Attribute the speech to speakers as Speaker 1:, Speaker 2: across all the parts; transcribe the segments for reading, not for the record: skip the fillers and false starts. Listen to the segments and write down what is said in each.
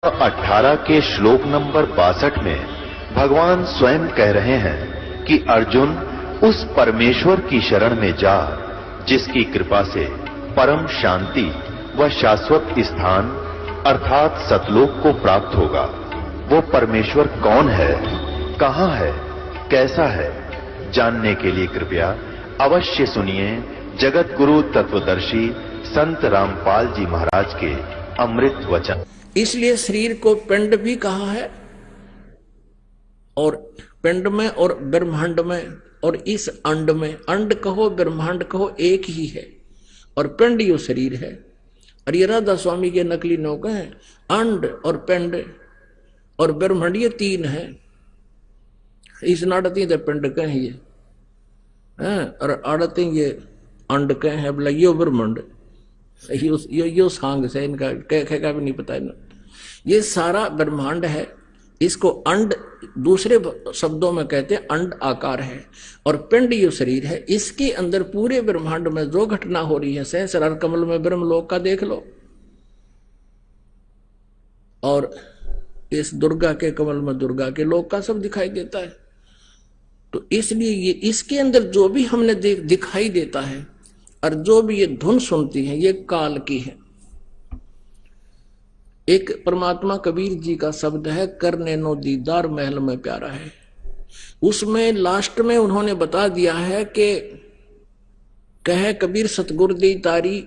Speaker 1: 18 के श्लोक नंबर 62 में भगवान स्वयं कह रहे हैं कि अर्जुन उस परमेश्वर की शरण में जा जिसकी कृपा से परम शांति व शाश्वत स्थान अर्थात सतलोक को प्राप्त होगा। वो परमेश्वर कौन है, कहां है, कैसा है, जानने के लिए कृपया अवश्य सुनिए जगत गुरु तत्वदर्शी संत रामपाल जी महाराज के अमृत वचन।
Speaker 2: इसलिए शरीर को पिंड भी कहा है, और पिंड में और ब्रह्मांड में और इस अंड में, अंड कहो ब्रह्मांड कहो एक ही है, और पिंड यो शरीर है। और ये राधा स्वामी के नकली नौके हैं, अंड और पिंड और ब्रह्मांड ये तीन है। इस नाटती तो पिंड कहें ये और आड़ते ये अंड कहें है, बोला यो ब्रह्मांड यो सांग से इनका कह भी नहीं पता है। ये सारा ब्रह्मांड है, इसको अंड दूसरे शब्दों में कहते हैं अंड आकार है, और पिंड यो शरीर है। इसके अंदर पूरे ब्रह्मांड में जो घटना हो रही है, सहस्रार कमल में ब्रह्मलोक का देख लो, और इस दुर्गा के कमल में दुर्गा के लोक का सब दिखाई देता है। तो इसलिए ये इसके अंदर जो भी हमने दिखाई देता है और जो भी ये धुन सुनती है ये काल की है। एक परमात्मा कबीर जी का शब्द है, करने नो दीदार महल में प्यारा है। उसमें लास्ट में उन्होंने बता दिया है कि कहे कबीर सतगुर दी तारी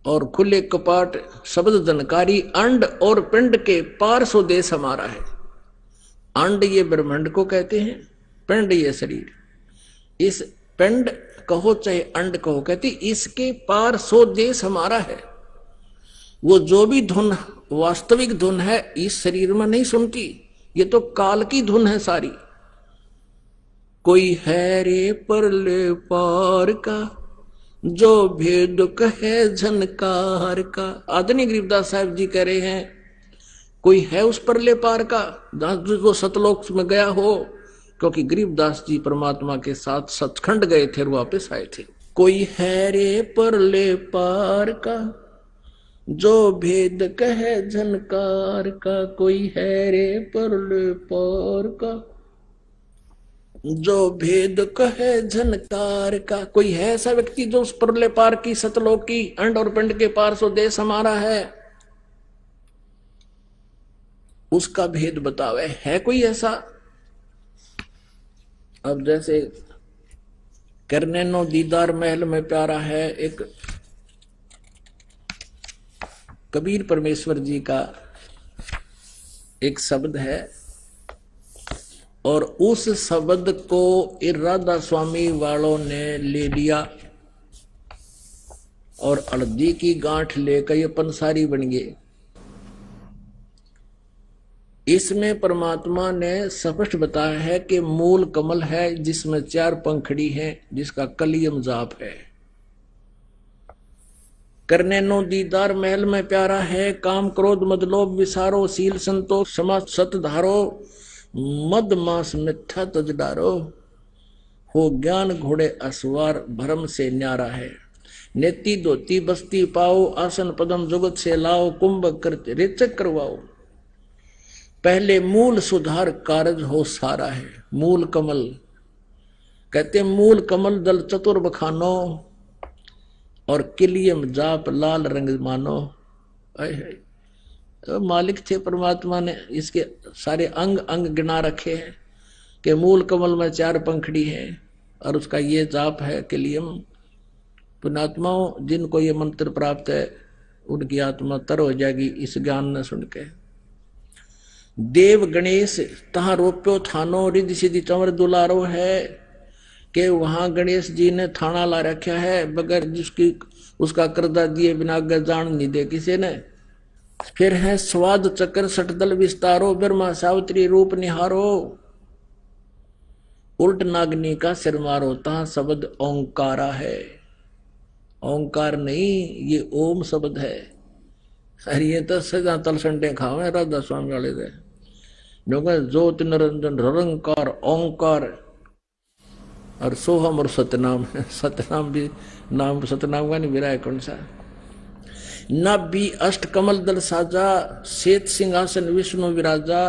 Speaker 2: और खुले कपाट शब्द धनकारी, अंड और पिंड के पार सो देश हमारा है। अंड ये ब्रह्मांड को कहते हैं, पिंड ये शरीर। इस पिंड कहो चाहे अंड कहो, कहते इसके पार सो देश हमारा है। वो जो भी धुन वास्तविक धुन है इस शरीर में नहीं सुनती, ये तो काल की धुन है सारी। कोई है रे परले पार का जो भेद कहे झनकार का। आदरणीय गरीबदास साहब जी कह रहे हैं कोई है उस परले पार का जो सतलोक में गया हो, क्योंकि गरीबदास जी परमात्मा के साथ सचखंड गए थे और वापस आए थे। कोई है रे परले पार का जो भेद कहे झनकार का, कोई है रे परले पार का जो भेद कहे झनकार का। कोई है ऐसा व्यक्ति जो उस परले पार की सतलोक की अंड और पिंड के पार सो देश हमारा है, उसका भेद बतावे। है कोई ऐसा? अब जैसे करने नो दीदार महल में प्यारा है, एक कबीर परमेश्वर जी का एक शब्द है, और उस शब्द को राधा स्वामी वालों ने ले लिया और हल्दी की गांठ लेकर ये पंसारी बन गए। इसमें परमात्मा ने स्पष्ट बताया है कि मूल कमल है जिसमें 4 पंखड़ी हैं, जिसका कलियम जाप है। करने नो दीदार महल में प्यारा है, काम क्रोध मद लोभ विसारो, शील संतोष क्षमा सत धारो, मद मास मिथ्या तज डारो, हो ज्ञान घोड़े असवार भरम से न्यारा है। नेति धोती बस्ती पाओ, आसन पदम जुगत से लाओ, कुंभ कर रेचक करवाओ, पहले मूल सुधार कारज हो सारा है। मूल कमल कहते मूल कमल दल चतुर बखानो, और किलियम जाप लाल रंग मानो। तो मालिक थे परमात्मा ने इसके सारे अंग अंग गिना रखे हैं कि मूल कमल में 4 पंखड़ी है और उसका ये जाप है किलियम। पुण्यात्माओं जिनको ये मंत्र प्राप्त है उनकी आत्मा तर हो जाएगी इस ज्ञान न सुन के। देव गणेश तहां रोप्यो थानो, रिद्धि सिद्धि चंवर दुलारो है कि वहां गणेश जी ने थाना ला रखा है, बगैर जिसकी उसका करदा दिए बिना जान नहीं दे किसी ने। फिर है स्वाद चक्र सटदल विस्तारो, ब्रह्मा सावित्री रूप निहारो, उल्ट नागनी का सिर मारो, तहां शब्द ओंकारा है। ओंकार नहीं, ये ओम शब्द है। अरे ये तो सजा तल संडे खावे राधा स्वामी वाले दे ज्योत निरंजन निरंकार ओंकार और सोहम और सतनाम। सतनाम भी नाम सतनाम का नहीं, मेरा है कौन सा। नाभि अष्ट कमल दल साजा, श्वेत सिंहासन विष्णु विराजा,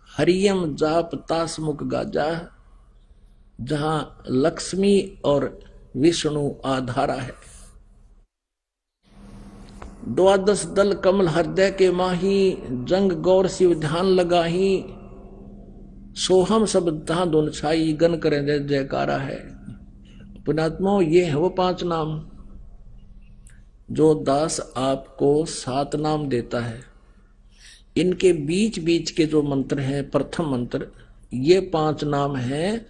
Speaker 2: हरियम जाप तास मुख गाजा, जहां लक्ष्मी और विष्णु आधारा है। द्वादश दल कमल हृदय के माही, जंग गौर शिव ध्यान लगाही, सोहम सब तहां धुन छाई, गन करें जय जयकारा है। पुण्यात्मा, ये है वो 5 नाम जो दास आपको 7 नाम देता है। इनके बीच बीच के जो मंत्र हैं, प्रथम मंत्र, ये 5 नाम हैं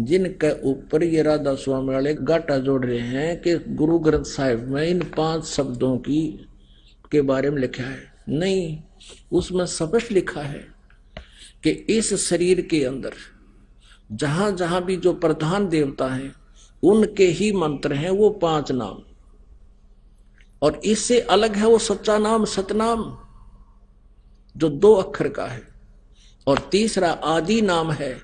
Speaker 2: जिनके ऊपर ये राधा स्वामी वाले गाटा जोड़ रहे हैं कि गुरु ग्रंथ साहिब में इन 5 शब्दों की के बारे में लिखा है। नहीं, उसमें स्पष्ट लिखा है कि इस शरीर के अंदर जहां जहां भी जो प्रधान देवता है उनके ही मंत्र हैं वो 5 नाम, और इससे अलग है वो सच्चा नाम सतनाम जो 2 अक्षर का है, और तीसरा आदि नाम है।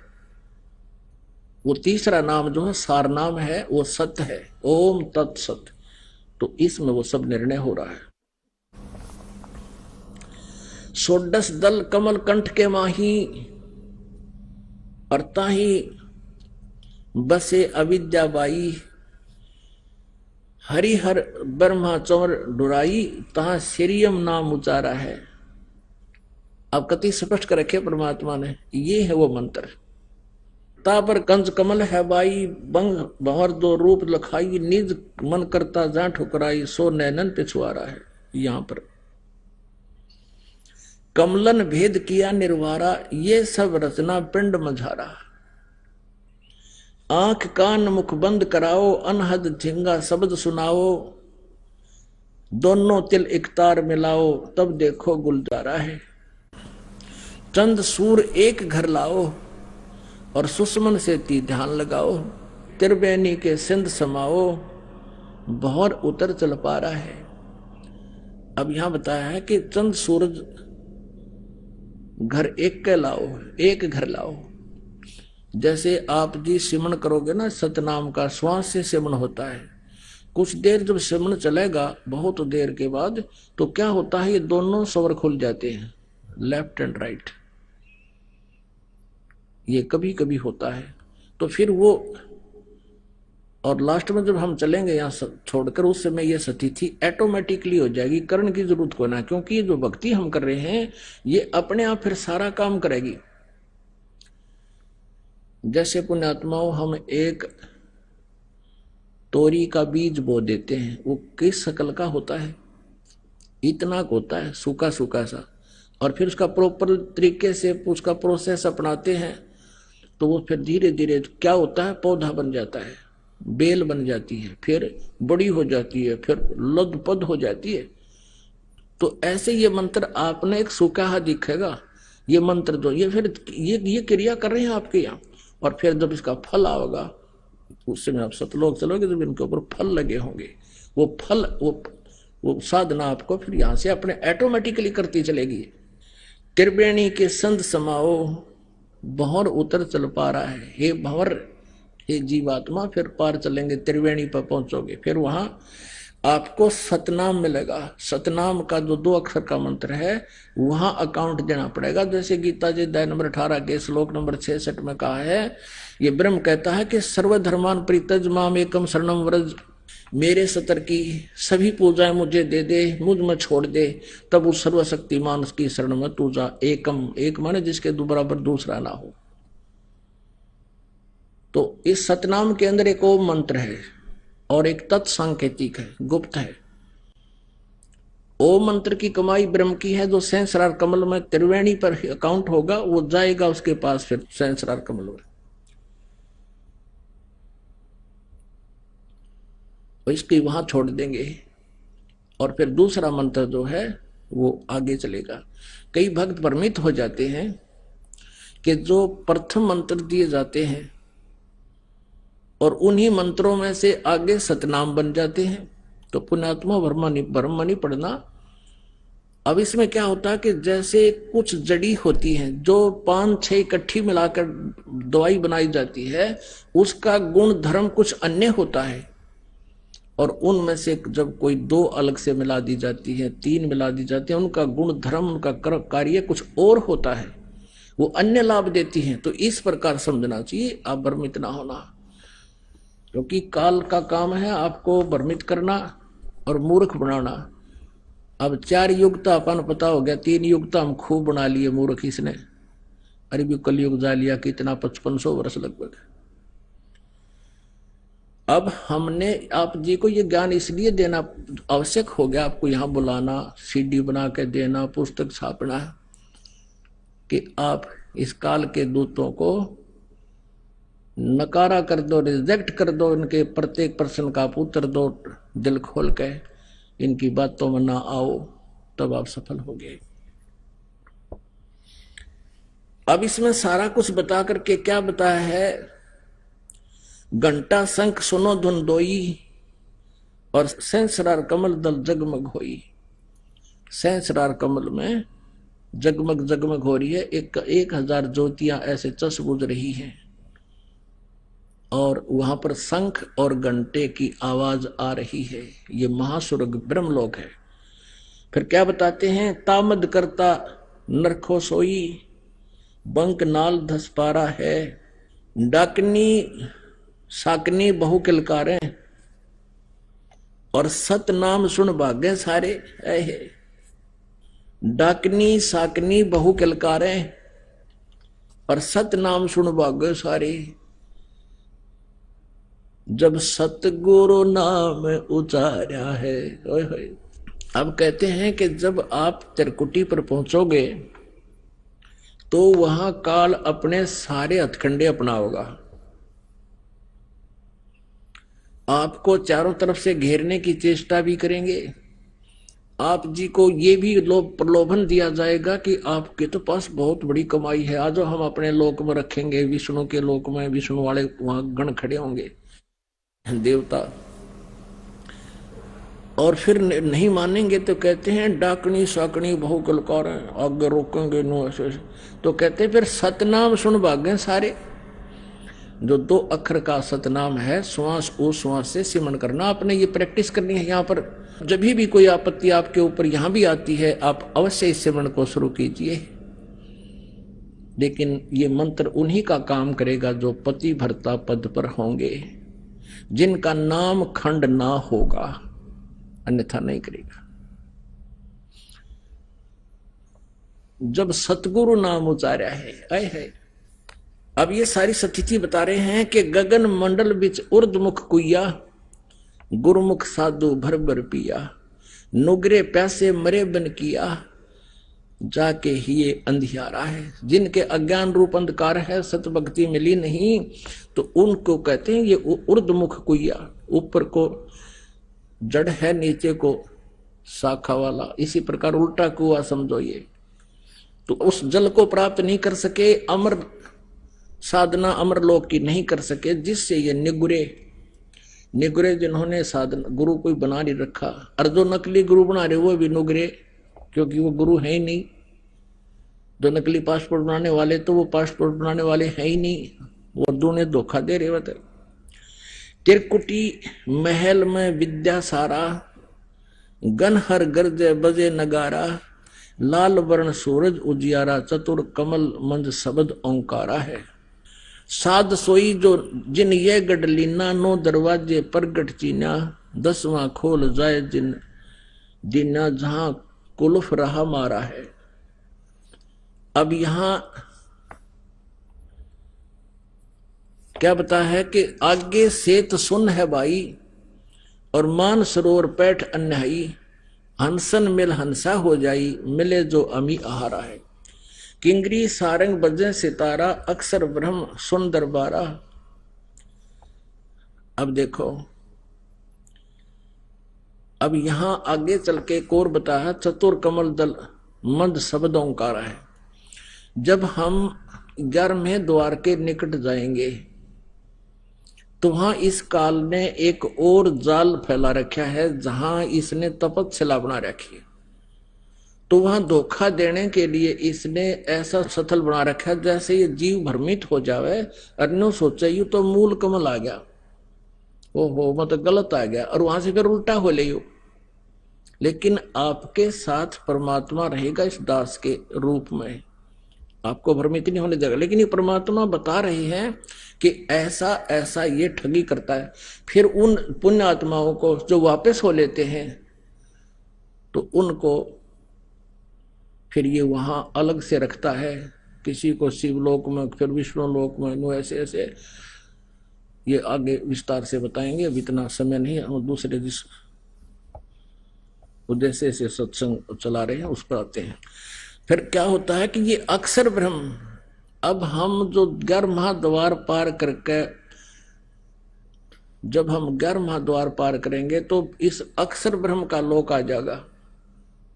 Speaker 2: वो तीसरा नाम जो है सार नाम है, वो सत्य है, ओम तत्सत। तो इसमें वो सब निर्णय हो रहा है। 16 दल कमल कंठ के माही, और ताही बसे अविद्या बाई, हरिहर ब्रह्मा चौर डुराई, तहा श्रीयम नाम उचारा है। अब कति स्पष्ट कर रखे परमात्मा ने, ये है वो मंत्र। ता पर कंज कमल है बाई, बंग भंवर 2 रूप लखाई, निज मन करता जा ठुकराई, सो नैनन पिछुआरा है। यहां पर कमलन भेद किया निर्वारा, ये सब रचना पिंड मझारा। आंख कान मुख बंद कराओ, अनहद झिंगा शब्द सुनाओ, दोनों तिल एक तार मिलाओ, तब देखो गुलजारा है। चंद सूर एक घर लाओ, और सुषमन से ती ध्यान लगाओ, त्रिवेणी के सिंध समाओ, भौर उतर चल पा रहा है। अब यहां बताया है कि चंद सूरज घर एक के लाओ, एक घर लाओ। जैसे आप जी सिमन करोगे ना, सतनाम का श्वास से सिमन होता है। कुछ देर जब सिमन चलेगा, बहुत देर के बाद, तो क्या होता है, ये दोनों स्वर खुल जाते हैं, लेफ्ट एंड राइट। ये कभी कभी होता है। तो फिर वो, और लास्ट में जब हम चलेंगे यहाँ छोड़कर, उस समय ये स्थिति ऑटोमेटिकली हो जाएगी, करने की जरूरत को ना, क्योंकि ये जो भक्ति हम कर रहे हैं ये अपने आप फिर सारा काम करेगी। जैसे पुण्यात्माओं, हम एक तोरी का बीज बो देते हैं, वो किस शकल का होता है, इतना होता है, सूखा सूखा सा, और फिर उसका प्रॉपर तरीके से उसका प्रोसेस अपनाते हैं तो वो फिर धीरे धीरे क्या होता है, पौधा बन जाता है, बेल बन जाती है, फिर बड़ी हो जाती है, फिर लदपद हो जाती है। तो ऐसे ये मंत्र आपने एक सूखा दिखेगा, ये मंत्र जो ये फिर ये क्रिया कर रहे हैं आपके यहाँ, और फिर जब इसका फल आएगा उस समय आप सतलोक चलोगे, जब इनके ऊपर फल लगे होंगे, वो फल वो साधना आपको फिर यहाँ से अपने ऑटोमेटिकली करती चलेगी। त्रिवेणी के संत समाओ, भंवर उतर चल पा रहा है। हे भंवर, हे जीवात्मा, फिर पार चलेंगे, त्रिवेणी पर पहुंचोगे, फिर वहां आपको सतनाम मिलेगा। सतनाम का जो 2 अक्षर का मंत्र है वहां अकाउंट देना पड़ेगा। जैसे गीता जी अध्याय नंबर 18 के श्लोक नंबर 66 में कहा है, ये ब्रह्म कहता है कि सर्वधर्मान परित्यज माम एकम शरणम व्रज, मेरे सतर की सभी पूजाएं मुझे दे दे, मुझ में छोड़ दे, तब उस सर्वशक्तिमान की शरण में तू जा। एकम, एक माने जिसके बराबर दूसरा ना हो। तो इस सतनाम के अंदर एक ओम मंत्र है और एक तत्सांकेतिक है, गुप्त है। ओम मंत्र की कमाई ब्रह्म की है, जो सहस्रार कमल में त्रिवेणी पर अकाउंट होगा, वो जाएगा उसके पास फिर सहस्रार कमल में, इसकी वहां छोड़ देंगे, और फिर दूसरा मंत्र जो है वो आगे चलेगा। कई भक्त भ्रमित हो जाते हैं कि जो प्रथम मंत्र दिए जाते हैं और उन्हीं मंत्रों में से आगे सतनाम बन जाते हैं, तो पुण्यात्मा भ्रम नहीं पड़ना। अब इसमें क्या होता है कि जैसे कुछ जड़ी होती हैं जो 5-6 इकट्ठी मिलाकर दवाई बनाई जाती है, उसका गुण धर्म कुछ अन्य होता है, और उनमें से जब कोई दो अलग से मिला दी जाती है, तीन मिला दी जाती है, उनका गुण धर्म, उनका कार्य कुछ और होता है, वो अन्य लाभ देती हैं। तो इस प्रकार समझना चाहिए, आप भ्रमित ना होना, क्योंकि काल का काम है आपको भ्रमित करना और मूर्ख बनाना। अब 4 युगता अपन पता हो गया, 3 युगता हम खूब बना लिए मूर्ख इसने। अरे भी कलयुग जा लिया कितना, 5500 वर्ष लगभग। अब हमने आप जी को ये ज्ञान इसलिए देना आवश्यक हो गया, आपको यहां बुलाना, सीडी बना के देना, पुस्तक छापना, कि आप इस काल के दूतों को नकारा कर दो, रिजेक्ट कर दो, इनके प्रत्येक प्रश्न का आप उत्तर दो दिल खोल के, इनकी बातों में ना आओ, तब आप सफल हो गए। अब इसमें सारा कुछ बता करके क्या बताया है, घंटा शंख सुनो धुन दोई और सहस्रार कमल दल जगमग होई। सहस्रार कमल में जगमग जगमग हो रही है, 1000 ज्योतियां ऐसे चस बुझ रही हैं, और वहां पर शंख और घंटे की आवाज आ रही है। ये महास्वर्ग ब्रह्मलोक है। फिर क्या बताते हैं, तामद करता नरखो सोई, बंक नाल धसपारा है, डाकनी साकनी बहु किलकारें, और सत नाम सुन भागे सारे। है डाकनी साकनी बहु किलकारें और सत नाम सुन भागे सारे, जब सतगुरु नाम उचारा है। अब कहते हैं कि जब आप त्रिकुटी पर पहुंचोगे तो वहां काल अपने सारे हथकंडे अपनाओगा, आपको चारों तरफ से घेरने की चेष्टा भी करेंगे। आप जी को ये भी प्रलोभन दिया जाएगा कि आपके तो पास बहुत बड़ी कमाई है, आज हम अपने लोक में रखेंगे, विष्णु के लोक में विष्णु वाले वहां गण खड़े होंगे देवता। और फिर नहीं मानेंगे तो कहते हैं डाकनी साकनी बहु कलकार, आगे रोकेंगे नो ऐसे। तो कहते हैं फिर सतनाम सुन भागे सारे। जो 2 अक्षर का सतनाम है, श्वास ओ श्वास से सिमरण करना, आपने ये प्रैक्टिस करनी है। यहाँ पर जब भी कोई आपत्ति आपके ऊपर यहाँ भी आती है, आप अवश्य इस सिमरण को शुरू कीजिए। लेकिन ये मंत्र उन्हीं का काम करेगा जो पति भर्ता पद पर होंगे, जिनका नाम खंड ना होगा, अन्यथा नहीं करेगा। जब सतगुरु नाम उचारा है। अब ये सारी स्थिति बता रहे हैं कि गगन मंडल बिच उर्दमुख कुइया, गुरुमुख साधु भर भर पिया, नुगरे प्यासे मरे बन किया, जाके ही ये अंधियारा है। जिनके अज्ञान रूप अंधकार है, सत भक्ति मिली नहीं, तो उनको कहते हैं ये उर्दमुख कुइया, ऊपर को जड़ है, नीचे को शाखा वाला, इसी प्रकार उल्टा कुआ समझो ये। तो उस जल को प्राप्त नहीं कर सके, अमर साधना अमर लोक की नहीं कर सके, जिससे ये निगुरे जिन्होंने साधना गुरु कोई बना नहीं रखा, और जो नकली गुरु बना रहे वो भी नुगरे, क्योंकि वो गुरु है ही नहीं। जो नकली पासपोर्ट बनाने वाले तो वो पासपोर्ट बनाने वाले है ही नहीं, वो दूने धोखा दे रहे बता। त्रिकुटी महल में विद्या सारा, गन हर गर्जे बजे नगारा, लाल वर्ण सूरज उजियारा, चतुर कमल मंज शब्द ओंकारा है। साध सोई जो जिन ये गढ़ लीना, 9 दरवाजे प्रगट चीना, 10वां खोल जाए जिन दीना, जहां कुलफ रहा मारा है। अब यहां क्या बता है कि आगे सेत सुन है भाई, और मान सरोवर पैठ अन्यायी, हंसन मिल हंसा हो जाई, मिले जो अमी आहारा है। किंगरी सारंग बजे सितारा, अक्सर ब्रह्म सुन दरबारा। अब देखो, अब यहां आगे चल के कोर बताया, चतुर कमल दल मंद शब्द ओंकारा है। जब हम 11वें द्वार के निकट जाएंगे तो वहां इस काल ने एक और जाल फैला रखा है, जहां इसने तपस्या बना रखी है। तो वहां धोखा देने के लिए इसने ऐसा स्थल बना रखा है, जैसे ये जीव भ्रमित हो जावे, अन्य सोचे यू तो मूल कमल आ गया, ओहो मतलब गलत आ गया, और वहां से फिर उल्टा हो ले। लेकिन आपके साथ परमात्मा रहेगा इस दास के रूप में, आपको भ्रमित नहीं होने देगा। लेकिन ये परमात्मा बता रहे हैं कि ऐसा ऐसा ये ठगी करता है। फिर उन पुण्य आत्माओं को जो वापस हो लेते हैं तो उनको फिर ये वहां अलग से रखता है, किसी को शिवलोक में, फिर विष्णुलोक में, ऐसे ऐसे ये आगे विस्तार से बताएंगे। अब इतना समय नहीं, हम दूसरे जिस उद्देश्य से सत्संग चला रहे हैं उस पर आते हैं। फिर क्या होता है कि ये अक्षर ब्रह्म, अब हम जो 11 महाद्वार पार करके, जब हम 11 महाद्वार पार करेंगे तो इस अक्षर ब्रह्म का लोक आ जाएगा।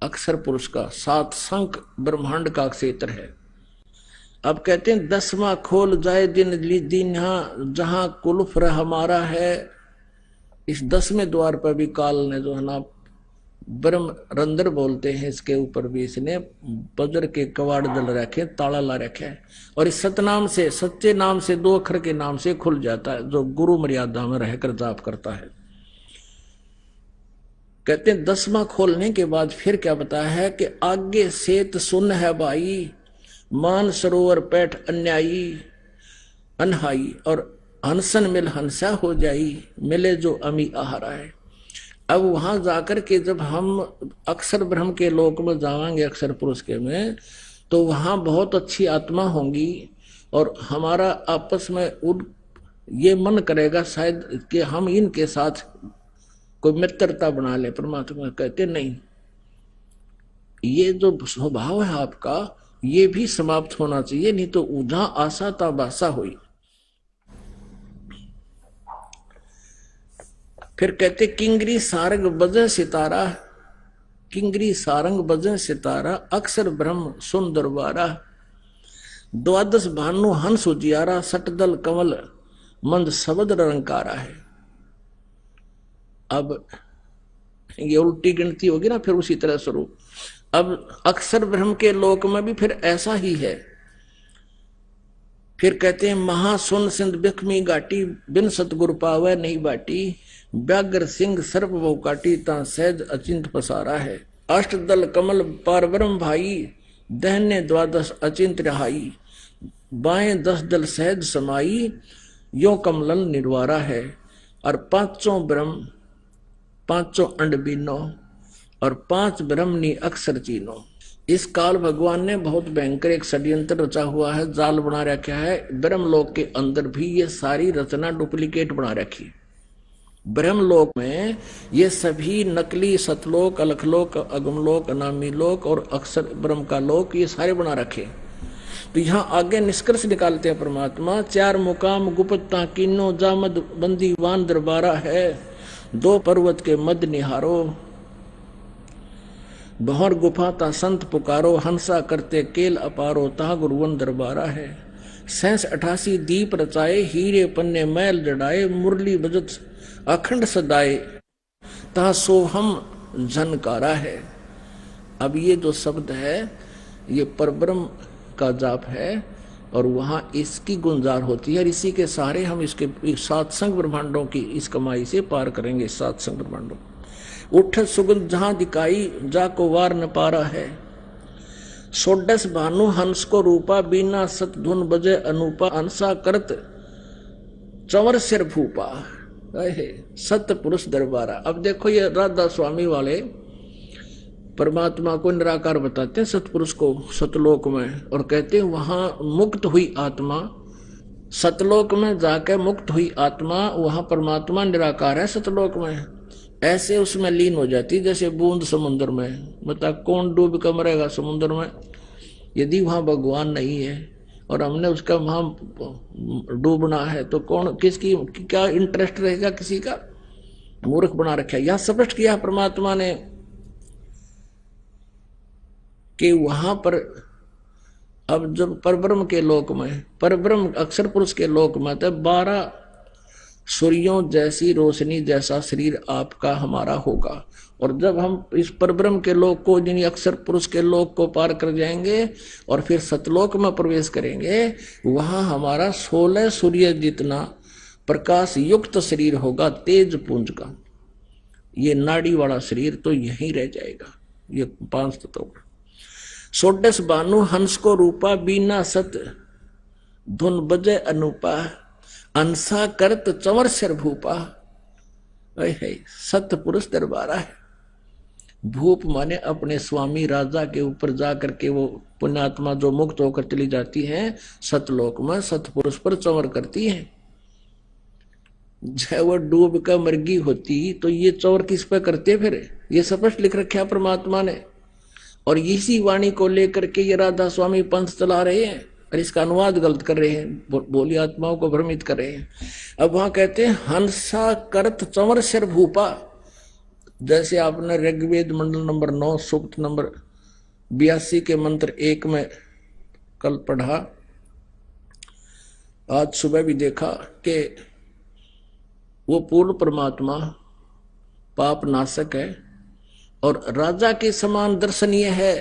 Speaker 2: अक्षर पुरुष का 7 संख ब्रह्मांड का क्षेत्र है। अब कहते हैं 10वां खोल जाए दिन दिन जहां कुलफ्र हमारा है। इस 10वें द्वार पर भी काल ने जो है ना ब्रह्म रंध्र बोलते हैं, इसके ऊपर भी इसने बजर के कवाड़ दल रखे, ताला ला रखे है। और इस सतनाम से, सच्चे नाम से, 2 अक्षर के नाम से खुल जाता है जो गुरु मर्यादा में रहकर जाप करता है। कहते हैं 10वां खोलने के बाद फिर क्या बताया है कि आगे सेत सुन है भाई, मान सरोवर पैठ अन्यायी अनहाई, और हंसन मिल हंसा हो जाई, मिले जो अमी आहारा है। अब वहां जाकर के जब हम अक्षर ब्रह्म के लोक में जाएंगे, अक्षर पुरुष के में, तो वहां बहुत अच्छी आत्मा होंगी और हमारा आपस में ये मन करेगा शायद कि हम इनके साथ कोई मित्रता बना ले। परमात्मा कहते नहीं, ये जो स्वभाव है आपका ये भी समाप्त होना चाहिए, नहीं तो उधा आशा ता बासा हुई। फिर कहते किंगरी सारंग बजे सितारा, किंगरी सारंग बजे सितारा, अक्षर ब्रह्म सुन दरबारा, 12 भानु हंस उजियारा, सटदल कमल मंद शब्द रंकारा है। अब ये उल्टी गिनती होगी ना, फिर उसी तरह स्वरूप। अब अक्षर ब्रह्म के लोक में भी फिर ऐसा ही है। फिर कहते हैं महासुन सिंध बिखमी घाटी, बिन सतगुर पावे नहीं बाटी, व्याघ्र सिंह सर्प वो काटी, ता सहज अचिंत पसारा है। अष्ट दल कमल पार ब्रह्म भाई, दहने 12 अचिंत रहाई, बाएं 10 दल सहज समाई, यो कमलन निर्वारा है। और 5 ब्रह्म 5 अंड बीनो, और 5 ब्रह्मनी अक्षर चीनो। इस काल भगवान ने बहुत भयंकर एक षड्यंत्र रचा हुआ है, जाल बना रखा है। ब्रह्मलोक के अंदर भी ये सारी रचना डुप्लीकेट बना रखी। ब्रह्मलोक में ये सभी नकली सतलोक, अलखलोक, अगमलोक, अनामी लोक और अक्षर ब्रह्म का लोक, ये सारे बना रखे। तो यहाँ आगे निष्कर्ष निकालते हैं परमात्मा, 4 मुकाम गुप्ता कीनो, जामद बंदी वान दरबारा है, 2 पर्वत के मद निहारो, बहर गुफा ता संत पुकारो, हंसा करते केल अपारो, ता गुरुवन दरबारा है। 87 दीप रचाए, हीरे पन्ने मैल जड़ाए, मुरली बजत अखंड सदाए, ता सोहम झनकारा है। अब ये जो शब्द है ये परब्रह्म का जाप है और वहां इसकी गुंजार होती है, और इसी के सहारे हम इसके 7 संग ब्रह्मांडों की इस कमाई से पार करेंगे। 7 संग ब्रह्मांडों उठ सुगंध जहां दिखाई, जाको वार न पारा है, 16 भानु हंस को रूपा, बीना सत धुन बजे अनूपा, अंसा करत चंवर सिर फूपा, सत पुरुष दरबारा। अब देखो ये राधा स्वामी वाले परमात्मा को निराकार बताते हैं, सतपुरुष को सतलोक में, और कहते हैं वहां मुक्त हुई आत्मा, सतलोक में जाके मुक्त हुई आत्मा, वहां परमात्मा निराकार है सतलोक में, ऐसे उसमें लीन हो जाती जैसे बूंद समुद्र में। मतलब कौन डूब कर मरेगा समुद्र में यदि वहां भगवान नहीं है और हमने उसका वहां डूबना है, तो कौन किसकी क्या इंटरेस्ट रहेगा किसी का? मूर्ख बना रखा है। यह स्पष्ट किया परमात्मा ने कि वहां पर अब जब परब्रह्म के लोक में, परब्रह्म अक्षर पुरुष के लोक में, तो 12 सूर्यों जैसी रोशनी जैसा शरीर आपका हमारा होगा। और जब हम इस परब्रह्म के लोक को, यानी अक्षर पुरुष के लोक को पार कर जाएंगे और फिर सतलोक में प्रवेश करेंगे, वहां हमारा 16 सूर्य जितना प्रकाश युक्त शरीर होगा, तेज पुंज का। ये नाड़ी वाला शरीर तो यहीं रह जाएगा। ये 5 तत्व। सोडस बानु हंस को रूपा, बीना सत धुन बजे अनुपा, अंसा करत चंवर सिर भूपा। सत पुरुष दरबारा है। भूप माने अपने स्वामी राजा के ऊपर जाकर के वो पुण्यात्मा जो मुक्त होकर चली जाती है सतलोक में, सतपुरुष पर चंवर करती है। जब वो डूब कर मरगी होती तो ये चौर किस पे करते फिर? ये स्पष्ट लिख रखा परमात्मा ने। और इसी वाणी को लेकर के ये राधा स्वामी पंथ चला रहे हैं और इसका अनुवाद गलत कर रहे हैं, बोली आत्माओं को भ्रमित कर रहे हैं। अब वहां कहते हैं हंसा करत चंवर सिर भूपा। जैसे आपने ऋग्वेद मंडल नंबर 9 सूक्त नंबर 82 के मंत्र 1 में कल पढ़ा, आज सुबह भी देखा कि वो पूर्ण परमात्मा पाप नाशक है और राजा के समान दर्शनीय है।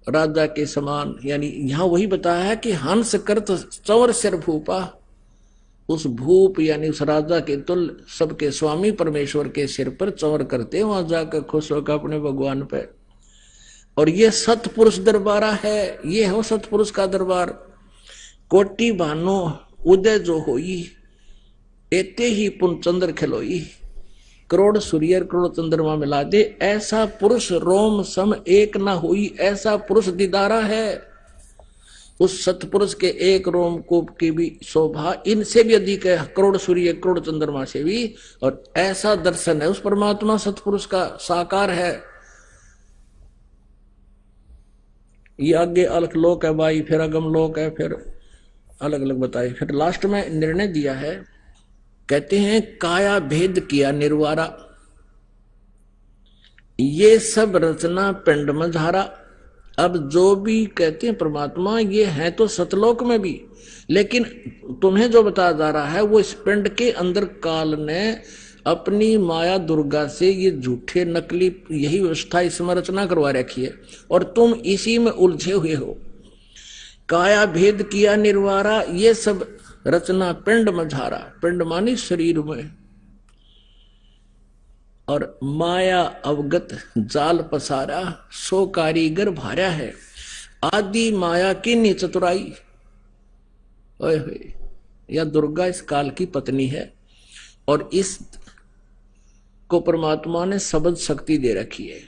Speaker 2: राजा के समान यानी यहां वही बताया है कि हंस करत चंवर सिर भूपा। उस भूप यानी उस राजा के तुल सबके स्वामी परमेश्वर के सिर पर चंवर करते, वहां जाकर खुश होकर अपने भगवान पे। और ये सतपुरुष दरबारा है, ये हो सतपुरुष का दरबार। कोटि भानो उदय जो होई, एते ही पुन चंद्र खिलोई। करोड़ सूर्य करोड़ चंद्रमा मिला दे, ऐसा पुरुष रोम सम एक ना हुई, ऐसा पुरुष दीदारा है। उस सतपुरुष के एक रोम कूप की भी शोभा इनसे भी अधिक है, करोड़ सूर्य करोड़ चंद्रमा से भी। और ऐसा दर्शन है उस परमात्मा सतपुरुष का, साकार है। ये आगे अलग लोक है भाई, फिर अगम लोक है, फिर अलग अलग बताए। फिर लास्ट में निर्णय दिया है, कहते हैं काया भेद किया निर्वारा, ये सब रचना पिंड में धारा। अब जो भी कहते हैं परमात्मा ये है तो सतलोक में भी, लेकिन तुम्हें जो बताया जा रहा है वो इस पिंड के अंदर काल ने अपनी माया दुर्गा से ये झूठे नकली यही व्यवस्था इसमें रचना करवा रखी है और तुम इसी में उलझे हुए हो। काया भेद किया निर्वारा, ये सब रचना पिंड में झारा। पिंड मानी शरीर में। और माया अवगत जाल पसारा, सो कारीगर भार्या है। आदि माया की नी चतुराई। ओए होए, यह दुर्गा इस काल की पत्नी है और इस को परमात्मा ने शब्द शक्ति दे रखी है।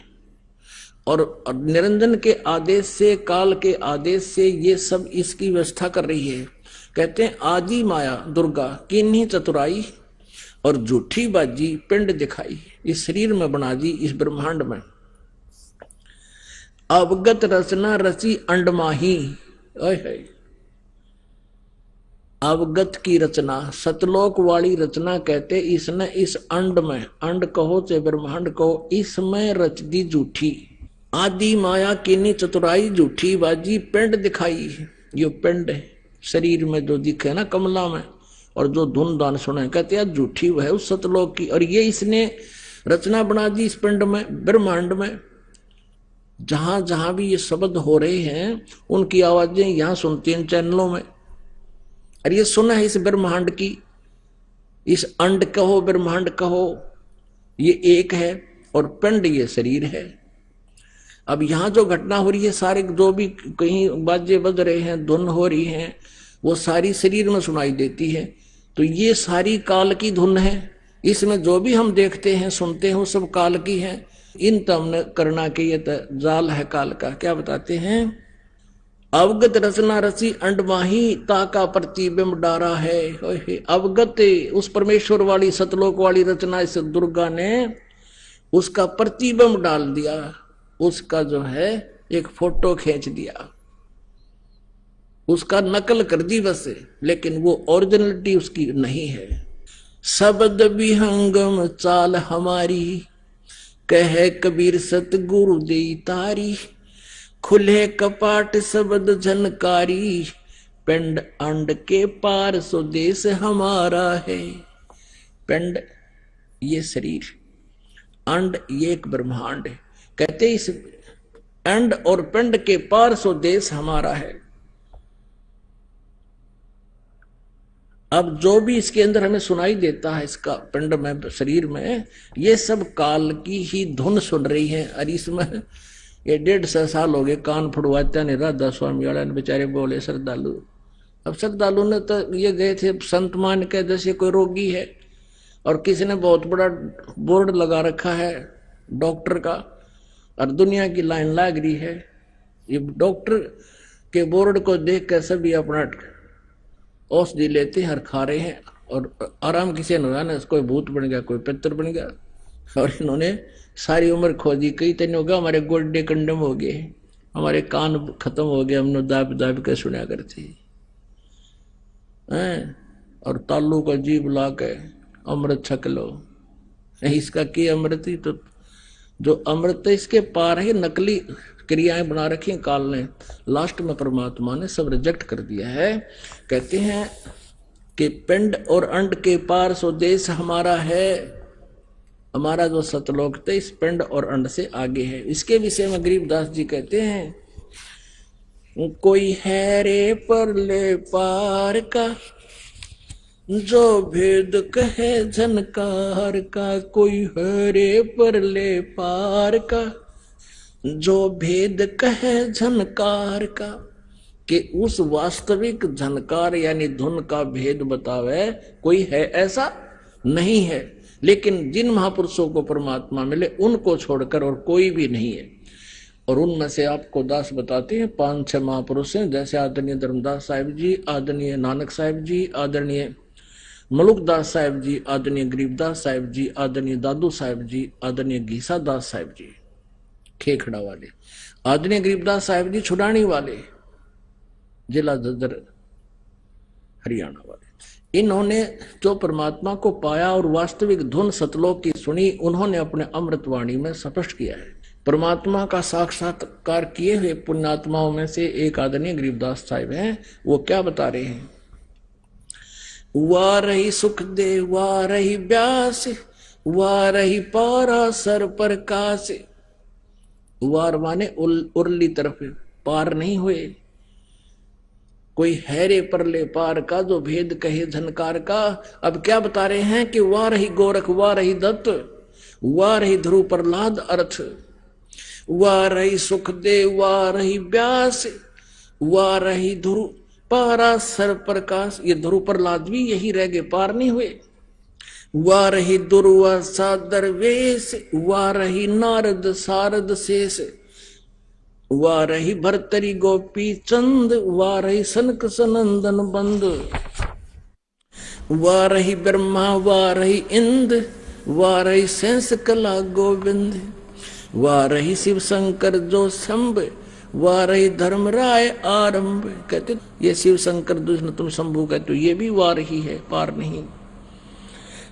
Speaker 2: और निरंजन के आदेश से, काल के आदेश से ये सब इसकी व्यवस्था कर रही है। कहते हैं आदि माया दुर्गा किन्हीं चतुराई और झूठी बाजी पिंड दिखाई, इस शरीर में बना दी, इस ब्रह्मांड में। अवगत रचना रची अंडमाही। अवगत की रचना, सतलोक वाली रचना कहते इसने इस अंड में, अंड कहो चाहे ब्रह्मांड कहो, इसमें रच दी झूठी। आदि माया किन्हीं चतुराई झूठी बाजी पिंड दिखाई। यो पिंड है शरीर में जो दिखे ना कमला में, और जो धुन दान सुने, कहते हैं झूठी वह उस सतलोक की। और ये इसने रचना बना दी इस पिंड में, ब्रह्मांड में। जहां जहां भी ये शब्द हो रहे हैं उनकी आवाजें यहां सुनती हैं चैनलों में। और ये सुना है इस ब्रह्मांड की, इस अंड कहो ब्रह्मांड कहो, ये एक है और पिंड ये शरीर है। अब यहां जो घटना हो रही है, सारे जो भी कहीं बाजे बज रहे हैं, धुन हो रही है, वो सारी शरीर में सुनाई देती है। तो ये सारी काल की धुन है। इसमें जो भी हम देखते हैं सुनते हैं वो सब काल की है। इन तमने करना के ये जाल है काल का। क्या बताते हैं? अवगत रचना रची अंडमाही, ताका प्रतिबिंब डारा है। अवगत उस परमेश्वर वाली सतलोक वाली रचना इस दुर्गा ने उसका प्रतिबिंब डाल दिया, उसका जो है एक फोटो खींच दिया, उसका नकल कर दी बस, लेकिन वो ओरिजिनलिटी उसकी नहीं है। शब्द विहंगम चाल हमारी, कहे कबीर सतगुरु दे तारी। खुले कपाट शब्द झनकारी, पिंड अंड के पार स्वदेश हमारा है। पिंड ये शरीर, अंड ये एक ब्रह्मांड है। कहते इस अंड और पिंड के पार स्वदेश हमारा है। अब जो भी इसके अंदर हमें सुनाई देता है इसका पिंड में, शरीर में, ये सब काल की ही धुन सुन रही है। और इसमें ये 150 साल हो गए कान फुड़वाते ने राधा स्वामी वाला ने, बेचारे बोले श्रद्धालु। अब श्रद्धालु ने तो ये गए थे संत मान के, जैसे कोई रोगी है और किसी ने बहुत बड़ा बोर्ड लगा रखा है डॉक्टर का, और दुनिया की लाइन लग रही है। ये डॉक्टर के बोर्ड को देख कर सभी अपना औषधि लेते हैं और खा रहे हैं, और आराम किसी ने, कोई भूत बन गया, कोई पितर बन गया। और इन्होंने सारी उम्र खोजी, कई तन होगा हमारे गोड्डे कंडम हो गए, हमारे कान खत्म हो गए, हमने दाब दाब के सुना करते हैं, और तालू का जीभ ला के अमृत छक लो। इसका की अमृत ही तो, जो अमृत इसके पार है, नकली क्रियाएं बना रखी काल ने। लास्ट में परमात्मा ने सब रिजेक्ट कर दिया है। कहते हैं कि पिंड और अंड के पार सो देश हमारा है, हमारा जो सतलोक थे इस पिंड और अंड से आगे है। इसके विषय में गरीबदास जी कहते हैं, कोई है रे परले पार का जो भेद कहे झनकार का, कोई है रे परले पार का जो भेद कहे झनकार का, कि उस वास्तविक झनकार यानी धुन का भेद बतावे कोई है ऐसा नहीं है। लेकिन जिन महापुरुषों को परमात्मा मिले उनको छोड़कर और कोई भी नहीं है। और उनमें से आपको दास बताते हैं 5-6 महापुरुष हैं, जैसे आदरणीय धर्मदास साहिब जी, आदरणीय नानक साहिब जी, आदरणीय मलुकदास साहिब जी, आदरणीय गरीबदास साहिब जी, आदरणीय दादू साहिब जी, आदरणीय घीसा दास साहिब जी खेखड़ा वाले, आदरणीय गरीबदास साहिब जी छुड़ानी वाले, जिला झज्जर हरियाणा वाले। इन्होंने जो परमात्मा को पाया और वास्तविक धुन सतलोक की सुनी, उन्होंने अपने अमृतवाणी में स्पष्ट किया है। परमात्मा का साक्षात्कार किए हुए पुण्यात्माओं में से एक आदरणीय गरीबदास साहिब हैं। वो क्या बता रहे हैं, वाह रही सुख दे, वाह रही ब्यास, वाह रही पारा सर पर कास। वार माने उरली तरफ, पार नहीं हुए। कोई हैरे परले पार का जो भेद कहे झनकार का। अब क्या बता रहे हैं कि वाह रही गोरख, वाह रही दत्त, वाह रही ध्रुव प्रहलाद अर्थ, वाह रही सुख दे, वाह रही व्यास, वाह रही ध्रुव पारा सर प्रकाश। ये ध्रुव प्रहलाद भी यही रह गए, पार नहीं हुए। वाह रही दुर्वासा दरवेश, वाह रही नारद सारद शेष, वाह रही भरतरी गोपी चंद, वाह रही सनक सनंदन बंद, वाह रही ब्रह्मा, वाह रही इंद्र, वाह रही सेंस कला गोविंद, वाह रही शिव शंकर जो शंभ, वाह रही धर्मराय आरंभ। कहते ये शिव शंकर दुष्ण तुम शंभु कहते हो, ये भी वाह रही है, पार नहीं।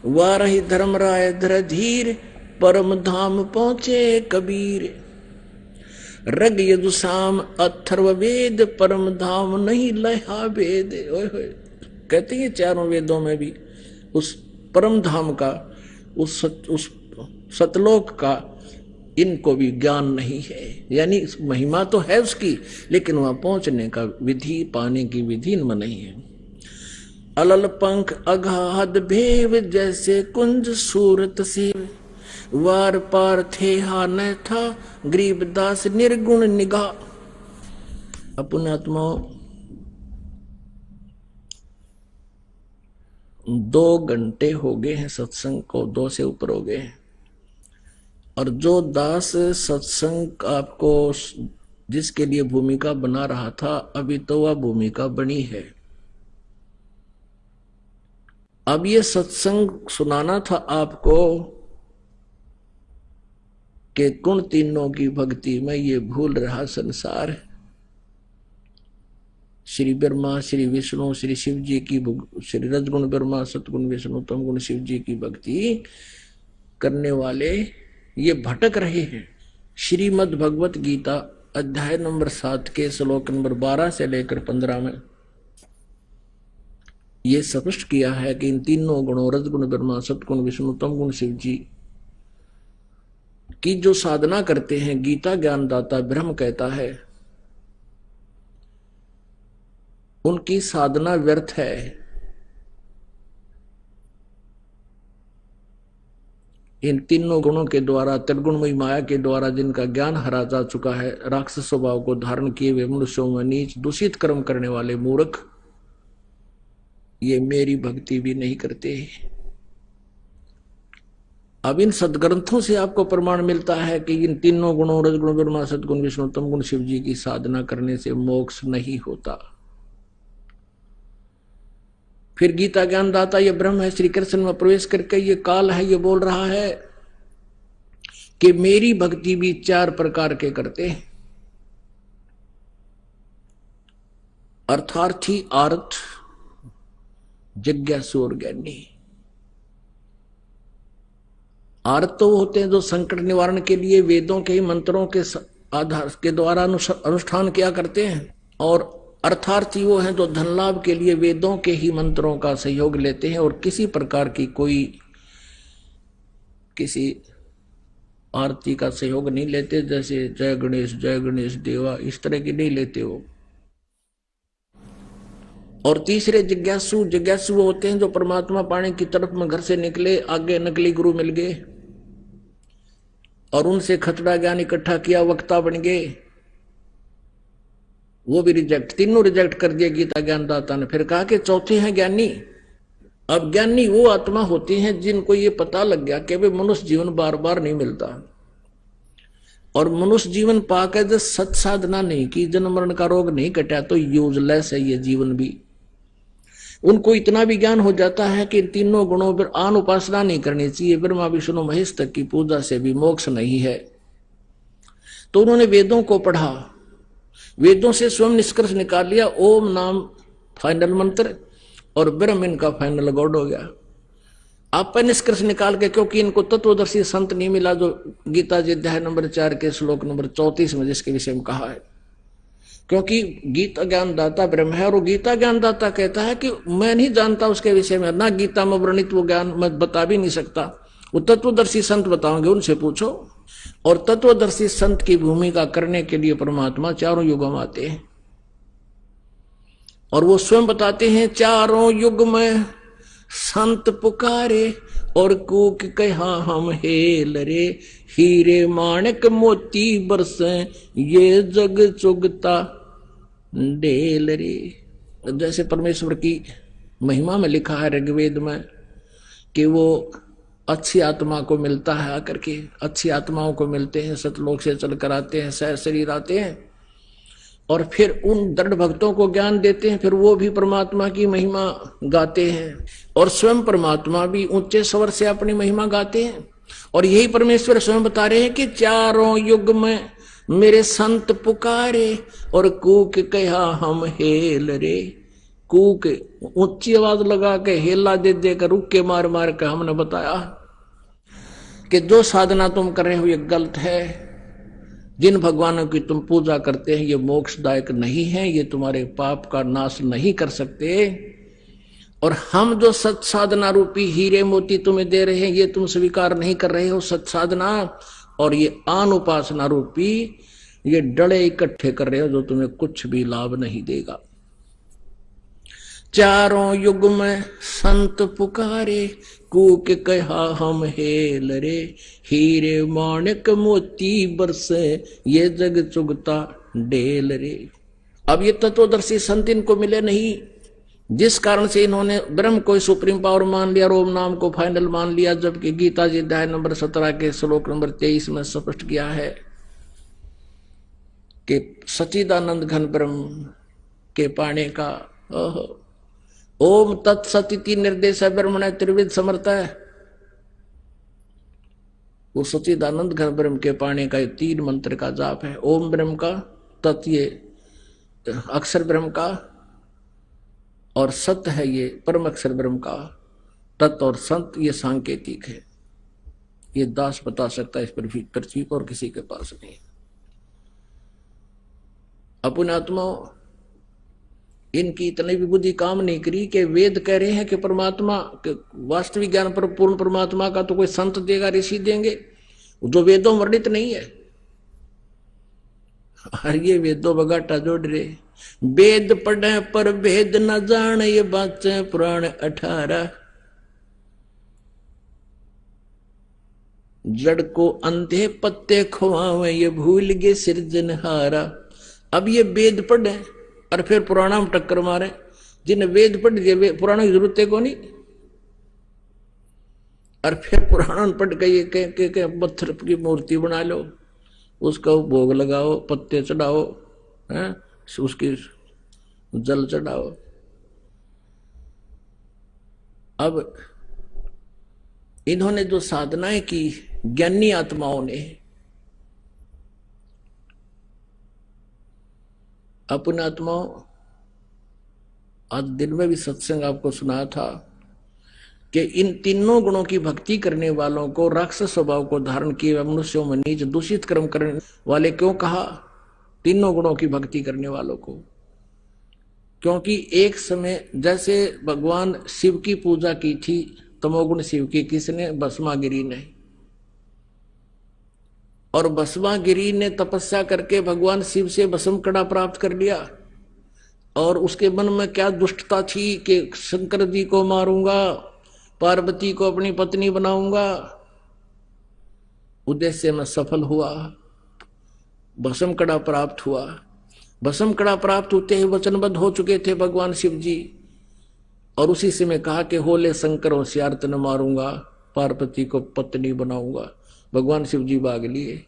Speaker 2: वाह रही धर्मराय धीर, परम धाम पहुंचे कबीर, रग यदुसाम अथर्व वेद, परम धाम नहीं लहा वेद। कहते हैं चारों वेदों में भी उस परम धाम का, उस सतलोक का इनको भी ज्ञान नहीं है। यानी महिमा तो है उसकी, लेकिन वहां पहुंचने का विधि, पाने की विधि इनमें नहीं है। अलल पंख अगाध भेव, जैसे कुंज सूरत सेव, वार पार थे हा न था, गरीबदास निर्गुण निगाह। अपने आत्माओं 2 घंटे हो गए हैं सत्संग को, 2 से ऊपर हो गए हैं। और जो दास सत्संग आपको जिसके लिए भूमिका बना रहा था, अभी तो वह भूमिका बनी है। अब ये सत्संग सुनाना था आपको कि गुण तीनों की भक्ति में ये भूल रहा संसार है। श्री ब्रह्मा, श्री विष्णु, श्री शिव जी की, श्री रजगुण ब्रह्मा, सतगुण विष्णु, तमगुण शिव जी की भक्ति करने वाले ये भटक रहे हैं। श्रीमद् भगवत गीता अध्याय नंबर 7 के श्लोक नंबर 12 से लेकर 15 में ये स्पष्ट किया है कि इन तीनों गुणों रजगुण ब्रह्मा, सतगुण विष्णु, तमगुण शिव जी की जो साधना करते हैं, गीता ज्ञानदाता ब्रह्म कहता है उनकी साधना व्यर्थ है। इन तीनों गुणों के द्वारा, त्रिगुणमयी माया के द्वारा जिनका ज्ञान हरा जा चुका है, राक्षस स्वभाव को धारण किए हुए मनुष्यों में नीच दूषित कर्म करने वाले मूर्ख, ये मेरी भक्ति भी नहीं करते। अब इन सदग्रंथों से आपको प्रमाण मिलता है कि इन तीनों गुणों, रजगुण, ब्रह्मा, सदगुण, विष्णु, तम गुण, शिव जी की साधना करने से मोक्ष नहीं होता। फिर गीता ज्ञानदाता ये ब्रह्म है, श्री कृष्ण में प्रवेश करके ये काल है, ये बोल रहा है कि मेरी भक्ति भी 4 प्रकार के करते हैं। अर्थार्थी, आर्थ, जिज्ञासु और ज्ञानी। आर्थ तो होते हैं जो संकट निवारण के लिए वेदों के ही मंत्रों के आधार के द्वारा अनुष्ठान किया करते हैं, और अर्थार्थी वो हैं जो धन लाभ के लिए वेदों के ही मंत्रों का सहयोग लेते हैं और किसी प्रकार की कोई किसी आरती का सहयोग नहीं लेते, जैसे जय गणेश देवा इस तरह की नहीं लेते वो। और तीसरे जिज्ञासु वो होते हैं जो परमात्मा पाने की तरफ में घर से निकले, आगे नकली गुरु मिल गए और उनसे खतरा ज्ञान इकट्ठा किया, वक्ता बन गए, वो भी रिजेक्ट, तीनों रिजेक्ट कर दिया गीता ज्ञानदाता ने। फिर कहा कि चौथे हैं ज्ञानी। अब ज्ञानी वो आत्मा होती हैं जिनको ये पता लग गया कि वे मनुष्य जीवन बार बार नहीं मिलता, और मनुष्य जीवन पाकर जब सत साधना नहीं की, जन्म मरण का रोग नहीं कटा, तो यूजलेस है ये जीवन भी। उनको इतना भी ज्ञान हो जाता है कि तीनों गुणों पर आन उपासना नहीं करनी चाहिए, ब्रह्मा विष्णु महेश तक की पूजा से भी मोक्ष नहीं है। तो उन्होंने वेदों को पढ़ा, वेदों से स्वयं निष्कर्ष निकाल लिया, ओम नाम फाइनल मंत्र और ब्रह्म इनका फाइनल गॉड हो गया। आप पर निष्कर्ष निकाल के, क्योंकि इनको तत्वदर्शी संत नहीं मिला जो गीता जी अध्याय नंबर 4 के श्लोक नंबर 34 में जिसके विषय में कहा है, क्योंकि गीता ज्ञानदाता ब्रह्म है, और गीता ज्ञानदाता कहता है कि मैं नहीं जानता उसके विषय में, ना गीता में वर्णित वो ज्ञान मैं बता भी नहीं सकता, वो तत्वदर्शी संत बताओगे, उनसे पूछो। और तत्वदर्शी संत की भूमिका करने के लिए परमात्मा चारों युगों में आते हैं, और वो स्वयं बताते हैं, चारों युग में संत पुकारे और कूक कहा हम हेल रे, हीरे माणिक मोती बरसे ये जग चुगता डेल रे। जैसे परमेश्वर की महिमा में लिखा है ऋग्वेद में कि वो अच्छी आत्मा को मिलता है, आकर के अच्छी आत्माओं को मिलते हैं, सतलोक से चलकर आते हैं, सह शरीर आते हैं, और फिर उन दृढ़ भक्तों को ज्ञान देते हैं, फिर वो भी परमात्मा की महिमा गाते हैं, और स्वयं परमात्मा भी ऊंचे स्वर से अपनी महिमा गाते हैं। और यही परमेश्वर स्वयं बता रहे हैं कि चारों युग में मेरे संत पुकारे और कूक कहा हम हेल रे। कूक ऊंची आवाज लगा के, हेला दे देकर, रुक के मार मार के हमने बताया कि जो साधना तुम कर रहे हो ये गलत है, जिन भगवानों की तुम पूजा करते हैं ये मोक्षदायक नहीं है, ये तुम्हारे पाप का नाश नहीं कर सकते, और हम जो सत साधना रूपी हीरे मोती तुम्हें दे रहे हैं ये तुम स्वीकार नहीं कर रहे हो सत साधना, और ये आन उपासना रूपी ये डड़े इकट्ठे कर रहे हो जो तुम्हें कुछ भी लाभ नहीं देगा। चारों युग में संत पुकारे, कूक कहा हम हेल रे, हीरे माणिक मोती बरसे ये जग चुगता डेल रे। अब ये तत्वदर्शी संत इनको मिले नहीं, जिस कारण से इन्होंने ब्रह्म को सुप्रीम पावर मान लिया, रोम नाम को फाइनल मान लिया, जबकि गीता जी अध्याय नंबर 17 के श्लोक नंबर 23 में स्पष्ट किया है कि सच्चिदानंद घन ब्रह्म के पाने का ओम तत्सति निर्देश ब्रह्मण त्रिविध समर्थ है। वो सच्चिदानंद घन ब्रह्म के पाने का 3 मंत्र का जाप है। ओम ब्रह्म का, तत् ये अक्षर ब्रह्म का, और सत्य है ये परम अक्षर ब्रह्म का। तत् और संत ये सांकेतिक है, ये दास बता सकता है, इस पर भी तरकीब और किसी के पास नहीं। अपने आत्मा इनकी इतनी भी बुद्धि काम नहीं करी कि वेद कह रहे हैं कि परमात्मा के वास्तविक ज्ञान पर पूर्ण परमात्मा का तो कोई संत देगा, ऋषि देंगे, जो वेदों वर्णित नहीं है। और ये वेदों बगाटा जोड़ रहे, वेद पढ़े पर भेद न जाने ये बातें पुराण 18। जड़ को अंधे पत्ते खुआवे ये भूल गए सिरजनहारा। अब ये वेद पढ़े और फिर पुराना में टक्कर मारे। जिन्हें वेद पढ़ दिए पुराना की जरूरत है को नहीं, और फिर पुराना पढ़ के ये के पत्थर की मूर्ति बना लो, उसका भोग लगाओ, पत्ते चढ़ाओ, हैं, उसकी जल चढ़ाओ। अब इन्होंने जो साधनाएं की ज्ञानी आत्माओं ने, अपने आत्माओं, आज दिन में भी सत्संग आपको सुनाया था कि इन तीनों गुणों की भक्ति करने वालों को राक्षस स्वभाव को धारण किए मनुष्यों में नीच दूषित कर्म करने वाले क्यों कहा? तीनों गुणों की भक्ति करने वालों को, क्योंकि एक समय जैसे भगवान शिव की पूजा की थी, तमोगुण शिव की, किसने? भस्मागिरी ने। और भस्मागिरी ने तपस्या करके भगवान शिव से भस्म कड़ा प्राप्त कर लिया, और उसके मन में क्या दुष्टता थी कि शंकर जी को मारूंगा, पार्वती को अपनी पत्नी बनाऊंगा। उद्देश्य में सफल हुआ, भस्म कड़ा प्राप्त हुआ। भस्म कड़ा प्राप्त होते ही वचनबद्ध हो चुके थे भगवान शिव जी, और उसी से मैं कहा कि होले शंकर होशियार तन मारूंगा, पार्वती को पत्नी बनाऊंगा। भगवान शिव जी भाग लिए।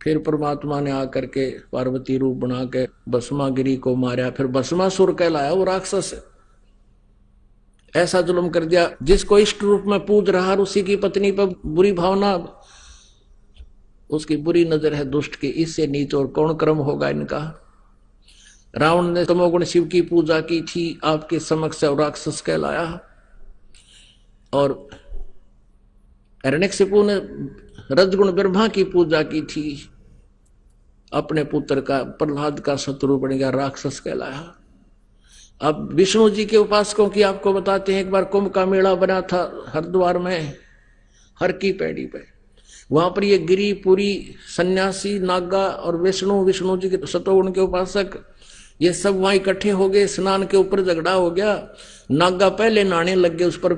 Speaker 2: फिर परमात्मा ने आकर के पार्वती रूप बना के भस्मागिरी को मारा। फिर भस्मासुर कहलाया वो राक्षस। ऐसा जुल्म कर दिया, जिसको इष्ट रूप में पूज रहा उसी की पत्नी पर बुरी भावना, उसकी बुरी नजर है दुष्ट की। इससे नीच और कौन कर्म होगा इनका? रावण ने तमोगुण शिव की पूजा की थी, आपके समक्ष और राक्षस कहलाया। और हिरण्यकशिपु ने रजगुण ब्रह्मा की पूजा की थी, अपने पुत्र का प्रहलाद का शत्रु बन गया, राक्षस कहलाया। अब विष्णु जी के उपासकों की आपको बताते हैं। एक बार कुंभ का मेला बना था हरिद्वार में, हर की पैड़ी पे। वहां पर ये गिरी पुरी सन्यासी नागा और विष्णु जी के शतोगुण के उपासक, ये सब वहां इकट्ठे हो गए। स्नान के ऊपर झगड़ा हो गया। नागा पहले नहाने लग गए उस पर,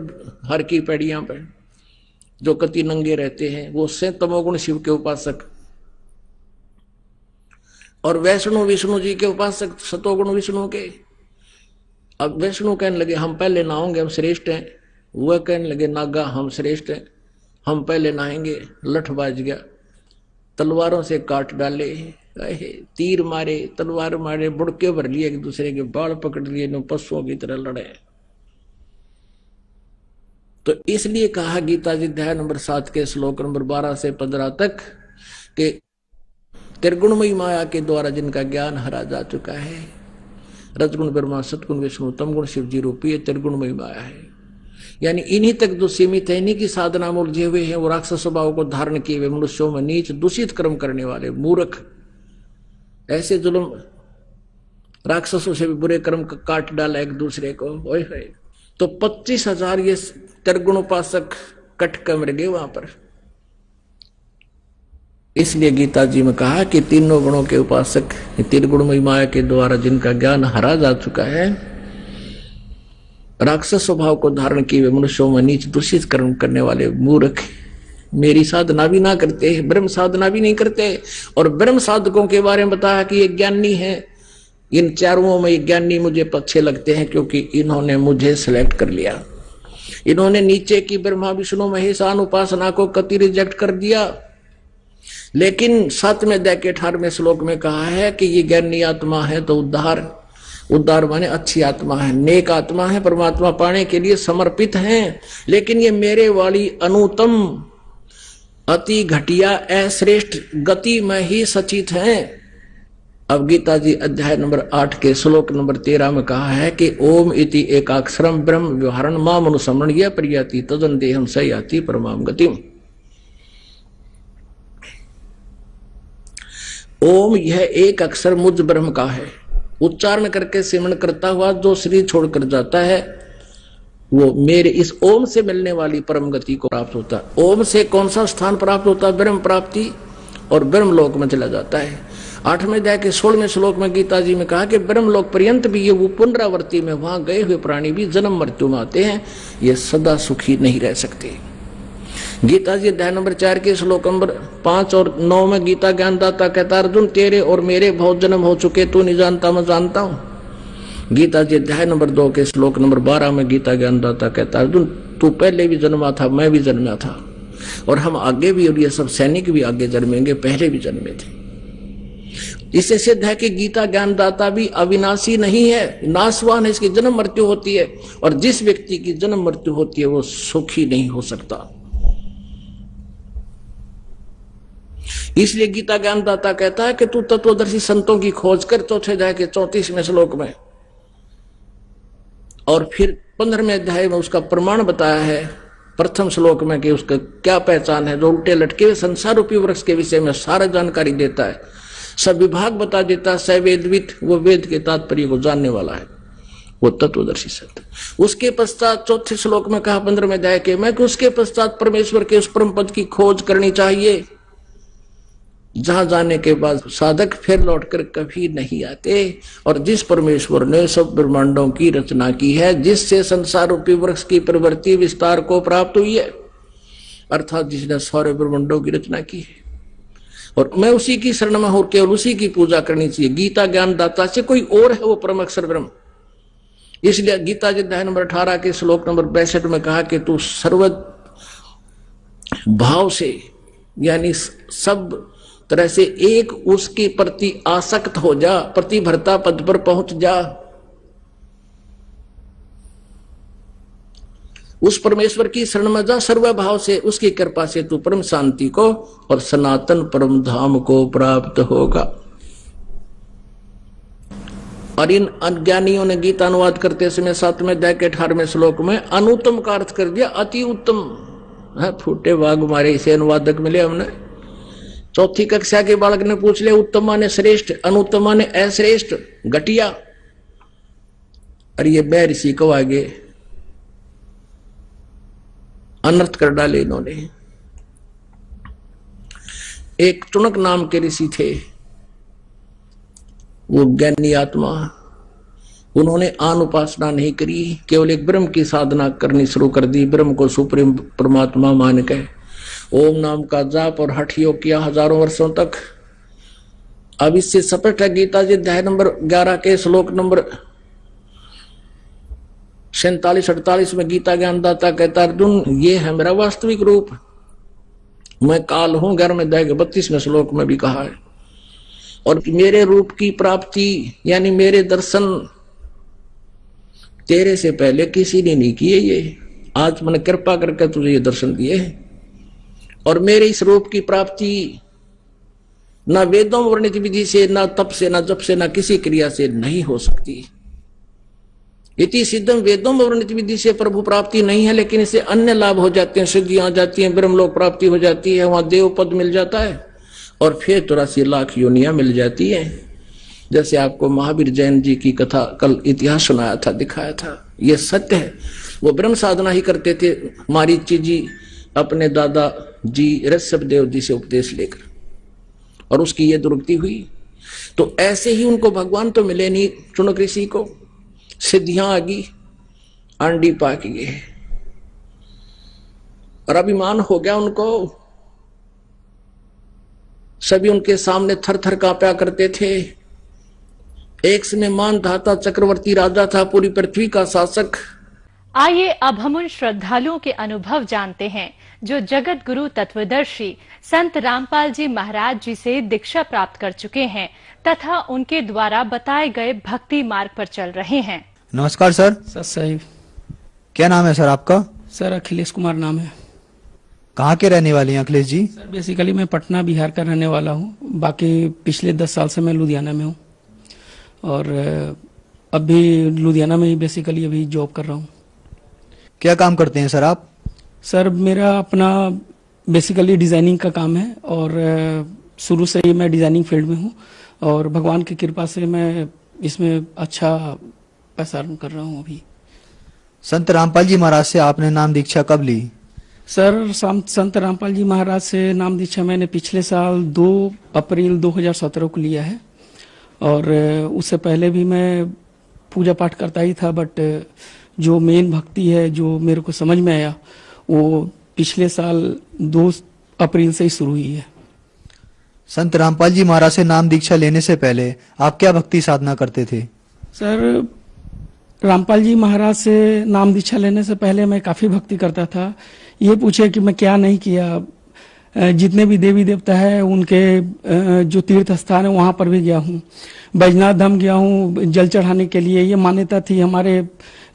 Speaker 2: हर की पैड़ियां पे, जो कति नंगे रहते हैं, वो से तमोगुण शिव के उपासक। और विष्णु जी के उपासक शतोगुण विष्णु के। अब विष्णु कहने लगे हम पहले नहाओगे, हम श्रेष्ठ हैं। वह कहने लगे नागा हम श्रेष्ठ हैं, हम पहले नहाएंगे। लठ बाज गया, तलवारों से काट डाले, तीर मारे, तलवार मारे, बुड़के भर लिए, एक दूसरे के बाल पकड़ लिए, नो पशुओं की तरह लड़े। तो इसलिए कहा गीता जी अध्याय नंबर 7 के श्लोक नंबर 12 से 15 तक कि त्रिगुणमयी माया के द्वारा जिनका ज्ञान हरा जा चुका है, रजगुण ब्रह्मा, सतगुण विष्णु, तमगुण शिव जी रूपी त्रिगुणमयी माया है। यानी इन्हीं तक जो सीमित है, इन्हीं की साधना में उलझे हुए हैं, वो राक्षस स्वभाव को धारण किए हुए मनुष्यों में नीच दूषित कर्म करने वाले मूर्ख, ऐसे जुल्म राक्षसों से भी बुरे कर्म काट डाला एक दूसरे को। ओए होए, तो 25,000 ये त्रिगुणोपासक कट कर मर गए वहां पर। इसलिए गीता जी में कहा कि तीनों गुणों के उपासक, त्रिगुणमयी माया के द्वारा जिनका ज्ञान हरा जा चुका है, राक्षस स्वभाव को धारण किए हुए मनुष्यों में नीच दूषित कर्म करने वाले मूर्ख मेरी साधना भी ना करते, ब्रह्म साधना भी नहीं करते। और ब्रह्म साधकों के बारे में बताया कि ये ज्ञानी है। इन चारों में ये ज्ञानी मुझे अच्छे लगते हैं, क्योंकि इन्होंने मुझे सिलेक्ट कर लिया। इन्होंने नीचे की ब्रह्मा विष्णु महेशान उपासना को कति रिजेक्ट कर दिया। लेकिन 7वें अध्याय के 18वें श्लोक में कहा है कि ये ज्ञानी आत्मा है तो उद्धार माने अच्छी आत्मा है, नेक आत्मा है, परमात्मा पाने के लिए समर्पित हैं। लेकिन ये मेरे वाली अनुत्तम अति घटिया अश्रेष्ठ गति में ही सचित हैं। अब गीता जी अध्याय नंबर 8 के श्लोक नंबर 13 में कहा है कि ओम इति एकाक्षरम ब्रह्म व्यवहारण माम अनुसमरण यह प्रियति तदन देहम स याति परमाम गतिम। ओम यह एक अक्षर मुझ ब्रह्म का है। उच्चारण करके सिमरण करता हुआ जो शरीर छोड़कर जाता है, वो मेरे इस ओम से मिलने वाली परम गति को प्राप्त होता है। ओम से कौन सा स्थान प्राप्त होता है? ब्रह्म प्राप्ति, और ब्रह्म लोक में चला जाता है। 8वें अध्याय के 16वें श्लोक में गीता जी में कहा कि ब्रह्म लोक पर्यंत भी ये वो पुनरावृत्ति में वहां गए हुए प्राणी भी जन्म मृत्यु में आते हैं, ये सदा सुखी नहीं रह सकते। गीता जी अध्याय नंबर 4 के श्लोक नंबर 5 और 9 में गीता ज्ञानदाता कहता अर्जुन तेरे और मेरे बहुत जन्म हो चुके, तू नहीं जानता मैं जानता हूं। गीता जी अध्याय नंबर 2 के श्लोक नंबर 12 में गीता ज्ञानदाता कहता अर्जुन तू पहले भी जन्मा था, मैं भी जन्मा था, और हम आगे भी, और ये सब सैनिक भी आगे जन्मेंगे, पहले भी जन्मे थे। इससे सिद्ध है कि गीता ज्ञानदाता भी अविनाशी नहीं है, नाशवान है, इसकी जन्म मृत्यु होती है, और जिस व्यक्ति की जन्म मृत्यु होती है वो सुखी नहीं हो सकता। इसलिए गीता ज्ञानदाता कहता है कि तू तत्वदर्शी संतों की खोज कर, चौथे अध्याय के 34वें श्लोक में, और फिर 15वें अध्याय में उसका प्रमाण बताया है प्रथम श्लोक में कि उसका क्या पहचान है। जो उल्टे लटके हुए संसार रूपी वृक्ष के विषय में सारा जानकारी देता है, सब विभाग बता देता है, सवेदविद, वो वेद के तात्पर्य को जानने वाला है, वो तत्वदर्शी संत। उसके पश्चात चौथे श्लोक में कहा 15वें अध्याय के में कि उसके पश्चात परमेश्वर के उस परम पद की खोज करनी चाहिए जहां जाने के बाद साधक फिर लौटकर कभी नहीं आते, और जिस परमेश्वर ने सब ब्रह्मांडों की रचना की है, जिससे संसार रूपी वृक्ष की प्रवृत्ति विस्तार को प्राप्त हुई है, अर्थात जिसने सारे ब्रह्मांडों की रचना की है, और मैं उसी की शरण में हूं, केवल उसी की पूजा करनी चाहिए। गीता ज्ञानदाता से कोई और है वो परम अक्षर ब्रह्म। इसलिए गीता जी अध्याय नंबर 18 के श्लोक नंबर 62 में कहा कि तू सर्व भाव से, यानी सब तरह से एक उसके प्रति आसक्त हो जा, प्रतिभरता पद पर पहुंच जा। उस परमेश्वर की शरण में जा, सर्व भाव से, उसकी कृपा से तू परम शांति को और सनातन परम धाम को प्राप्त होगा। और इन अज्ञानियों ने गीता अनुवाद करते समय 7वें अध्याय के 18वें श्लोक में अनुत्तम का अर्थ कर दिया अति उत्तम है। फूटे वाघ मारे, इसे अनुवादक मिले हमने। चौथी कक्षा के बालक ने पूछ लिया, उत्तम माने श्रेष्ठ, अनुत्तम माने अश्रेष्ठ, घटिया। और ये बै ऋषि को आगे अनर्थ कर डाले इन्होंने। एक चुनक नाम के ऋषि थे, वो ज्ञानी आत्मा, उन्होंने आन उपासना नहीं करी, केवल एक ब्रह्म की साधना करनी शुरू कर दी। ब्रह्म को सुप्रीम परमात्मा मान के ओम नाम का जाप और हठ योग किया हजारों वर्षों तक। अब इससे स्पष्ट है गीता जी अध्याय नंबर 11 के श्लोक नंबर 47-48 में गीता ज्ञानदाता कहता अर्जुन ये है मेरा वास्तविक रूप, मैं काल हूं। 11वें अध्याय के 32वें श्लोक में भी कहा है। और मेरे रूप की प्राप्ति यानी मेरे दर्शन तेरे से पहले किसी ने नहीं किए, ये आज मैंने कृपा करके तुझे ये दर्शन दिए। और मेरे इस रूप की प्राप्ति ना वेदों में वर्णित विधि से, ना तप से, ना जप से, ना किसी क्रिया से नहीं हो सकती। इति सिद्धम, वेदों में वर्णित विधि से प्रभु प्राप्ति नहीं है, लेकिन इससे अन्य लाभ हो जाते हैं, सिद्धियां आ जाती हैं, ब्रह्मलोक प्राप्ति हो जाती है, वहां देव पद मिल जाता है, और फिर 84 लाख योनियां मिल जाती है। जैसे आपको महावीर जैन जी की कथा कल इतिहास सुनाया था, दिखाया था, ये सत्य है। वो ब्रह्म साधना ही करते थे, मारीची जी अपने दादा जी ऋषभ देव जी से उपदेश लेकर, और उसकी ये दुर्गति हुई। तो ऐसे ही उनको भगवान तो मिले नहीं, चुनक ऋषि को सिद्धियां आ गई, आंडी पाक गए, और अभिमान हो गया उनको। सभी उनके सामने थर थर कांपा करते थे। एक समय मान धाता चक्रवर्ती राजा था, पूरी पृथ्वी का शासक।
Speaker 3: आइए अब हम उन श्रद्धालुओं के अनुभव जानते हैं जो जगत गुरु तत्वदर्शी संत रामपाल जी महाराज जी से दीक्षा प्राप्त कर चुके हैं तथा उनके द्वारा बताए गए भक्ति मार्ग पर चल रहे हैं।
Speaker 4: नमस्कार सर।
Speaker 5: सर साहिब।
Speaker 4: क्या नाम है सर आपका?
Speaker 5: सर अखिलेश कुमार नाम है।
Speaker 4: कहाँ के रहने वाले हैं अखिलेश जी?
Speaker 5: सर बेसिकली मैं पटना बिहार का रहने वाला हूँ, बाकी पिछले 10 साल से मैं लुधियाना में हूँ, और अभी लुधियाना में ही बेसिकली अभी जॉब कर रहा हूँ।
Speaker 4: क्या काम करते हैं सर आप?
Speaker 5: सर मेरा अपना बेसिकली डिजाइनिंग का काम है, और शुरू से ही मैं डिजाइनिंग फील्ड में हूँ, और भगवान की कृपा से मैं इसमें अच्छा पैसा अर्न कर रहा हूँ अभी।
Speaker 4: संत रामपाल जी महाराज से आपने नाम दीक्षा कब ली?
Speaker 5: सर संत रामपाल जी महाराज से नाम दीक्षा मैंने पिछले साल 2 अप्रैल 2017 को लिया है, और उससे पहले भी मैं पूजा पाठ करता ही था, बट जो मेन भक्ति है जो मेरे को समझ में आया वो पिछले साल 2 अप्रैल से ही शुरू हुई है।
Speaker 4: संत रामपाल जी महाराज से नाम दीक्षा लेने से पहले आप क्या भक्ति साधना करते थे?
Speaker 5: सर, रामपाल जी महाराज से नाम दीक्षा लेने से पहले मैं काफी भक्ति करता था। ये पूछे कि मैं क्या नहीं किया, जितने भी देवी देवता है उनके जो तीर्थ स्थान है वहां पर भी गया हूँ, बैजनाथ धाम गया हूँ जल चढ़ाने के लिए। ये मान्यता थी, हमारे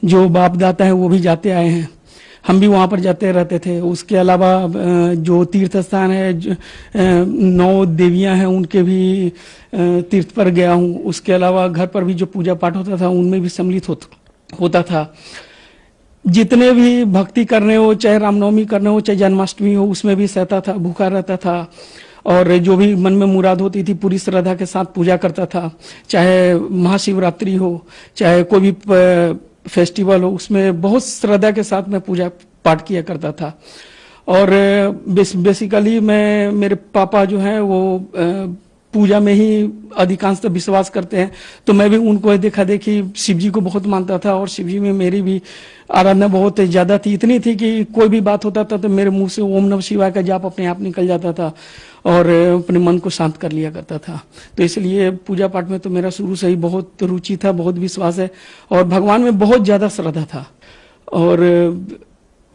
Speaker 5: जो बाप दाता है वो भी जाते आए हैं, हम भी वहां पर जाते रहते थे। उसके अलावा जो तीर्थ स्थान है 9 देवियां हैं उनके भी तीर्थ पर गया हूँ। उसके अलावा घर पर भी जो पूजा पाठ होता था उनमें भी सम्मिलित होता था। जितने भी भक्ति करने हो, चाहे रामनवमी करने हो, चाहे जन्माष्टमी हो, उसमें भी सहता था, भूखा रहता था और जो भी मन में मुराद होती थी पूरी श्रद्धा के साथ पूजा करता था। चाहे महाशिवरात्रि हो, चाहे कोई भी फेस्टिवल हो, उसमें बहुत श्रद्धा के साथ मैं पूजा पाठ किया करता था। और बेसिकली मेरे पापा जो हैं वो पूजा में ही अधिकांशतः विश्वास करते हैं, तो मैं भी उनको देखा देखी शिव जी को बहुत मानता था और शिव जी में मेरी भी आराधना बहुत ज्यादा थी। इतनी थी कि कोई भी बात होता था तो मेरे मुंह से ओम नमः शिवाय का जाप अपने आप निकल जाता था और अपने मन को शांत कर लिया करता था। तो इसलिए पूजा पाठ में तो मेरा शुरू से ही बहुत रुचि था, बहुत विश्वास है और भगवान में बहुत ज्यादा श्रद्धा था। और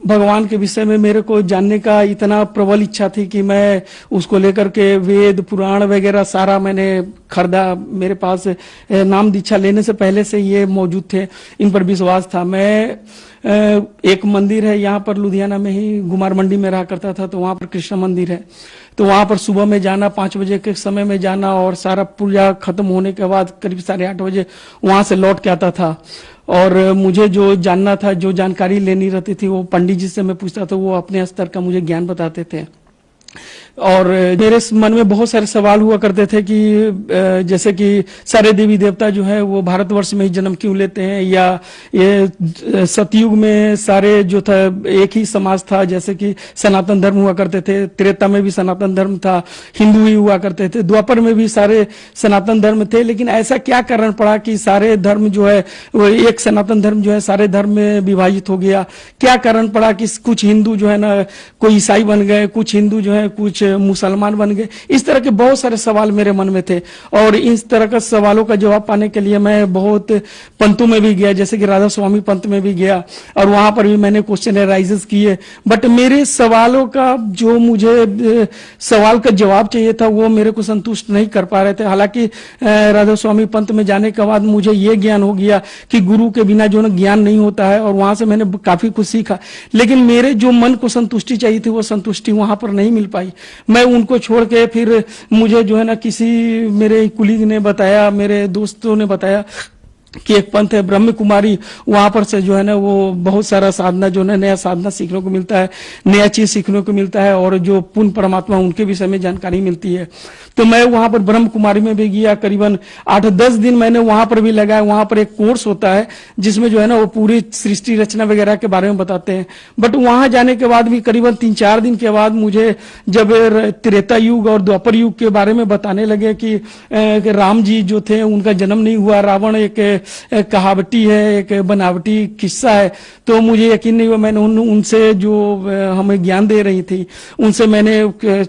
Speaker 5: भगवान के विषय में मेरे को जानने का इतना प्रबल इच्छा थी कि मैं उसको लेकर के वेद पुराण वगैरह सारा मैंने खरीदा। मेरे पास नाम दीक्षा लेने से पहले से ये मौजूद थे, इन पर विश्वास था। मैं एक मंदिर है यहाँ पर लुधियाना में ही, गुमार मंडी में रहा करता था, तो वहां पर कृष्ण मंदिर है, तो वहां पर सुबह में जाना, 5 बजे के समय में जाना और सारा पूजा खत्म होने के बाद करीब 8:30 बजे वहां से लौट के आता था। और मुझे जो जानना था, जो जानकारी लेनी रहती थी, वो पंडित जी से मैं पूछता था, वो अपने स्तर का मुझे ज्ञान बताते थे। और मेरे मन में बहुत सारे सवाल हुआ करते थे कि जैसे कि सारे देवी देवता जो है वो भारतवर्ष में ही जन्म क्यों लेते हैं, या ये सतयुग में सारे जो था एक ही समाज था, जैसे कि सनातन धर्म हुआ करते थे, त्रेता में भी सनातन धर्म था, हिंदू ही हुआ करते थे, द्वापर में भी सारे सनातन धर्म थे, लेकिन ऐसा क्या कारण पड़ा कि सारे धर्म जो है वो एक सनातन धर्म जो है सारे धर्म में विभाजित हो गया? क्या कारण पड़ा कि कुछ हिंदू जो है ना कोई ईसाई बन गए, कुछ हिंदू जो है कुछ मुसलमान बन गए? इस तरह के बहुत सारे सवाल मेरे मन में थे और इस तरह का सवालों का जवाब पाने के लिए मैं बहुत पंथों में भी गया, जैसे कि राधा स्वामी पंथ में भी गया और वहां पर भी मैंने क्वेश्चन एनालिसिस किए। बट मेरे सवालों का जो मुझे सवाल का जवाब चाहिए था वो मेरे को संतुष्ट नहीं कर पा रहे थे। हालांकि राधा स्वामी पंथ में जाने के बाद मुझे ये ज्ञान हो गया कि गुरु के बिना जो है ज्ञान नहीं होता है और वहां से मैंने काफी कुछ सीखा, लेकिन मेरे जो मन को संतुष्टि चाहिए थी वो संतुष्टि वहां पर नहीं मिल पाई। मैं उनको छोड़ के फिर मुझे जो है ना किसी मेरे कुलीग ने बताया, मेरे दोस्तों ने बताया कि एक पंथ है ब्रह्म कुमारी, वहां पर से जो है ना वो बहुत सारा साधना जो है नया साधना सीखने को मिलता है, नया चीज सीखने को मिलता है और जो पूर्ण परमात्मा उनके विषय में जानकारी मिलती है। तो मैं वहां पर ब्रह्म कुमारी में भी गया, करीबन 8-10 दिन मैंने वहां पर भी लगाया। वहां पर एक कोर्स होता है जिसमें जो है ना वो पूरी सृष्टि रचना वगैरह के बारे में बताते हैं। बट वहां जाने के बाद भी करीबन 3-4 दिन के बाद मुझे जब त्रेता युग और द्वापर युग के बारे में बताने लगे कि राम जी जो थे उनका जन्म नहीं हुआ, रावण एक कहावटी है, एक बनावटी किस्सा है, तो मुझे यकीन नहीं हुआ। मैंने उनसे जो हमें ज्ञान दे रही थी उनसे मैंने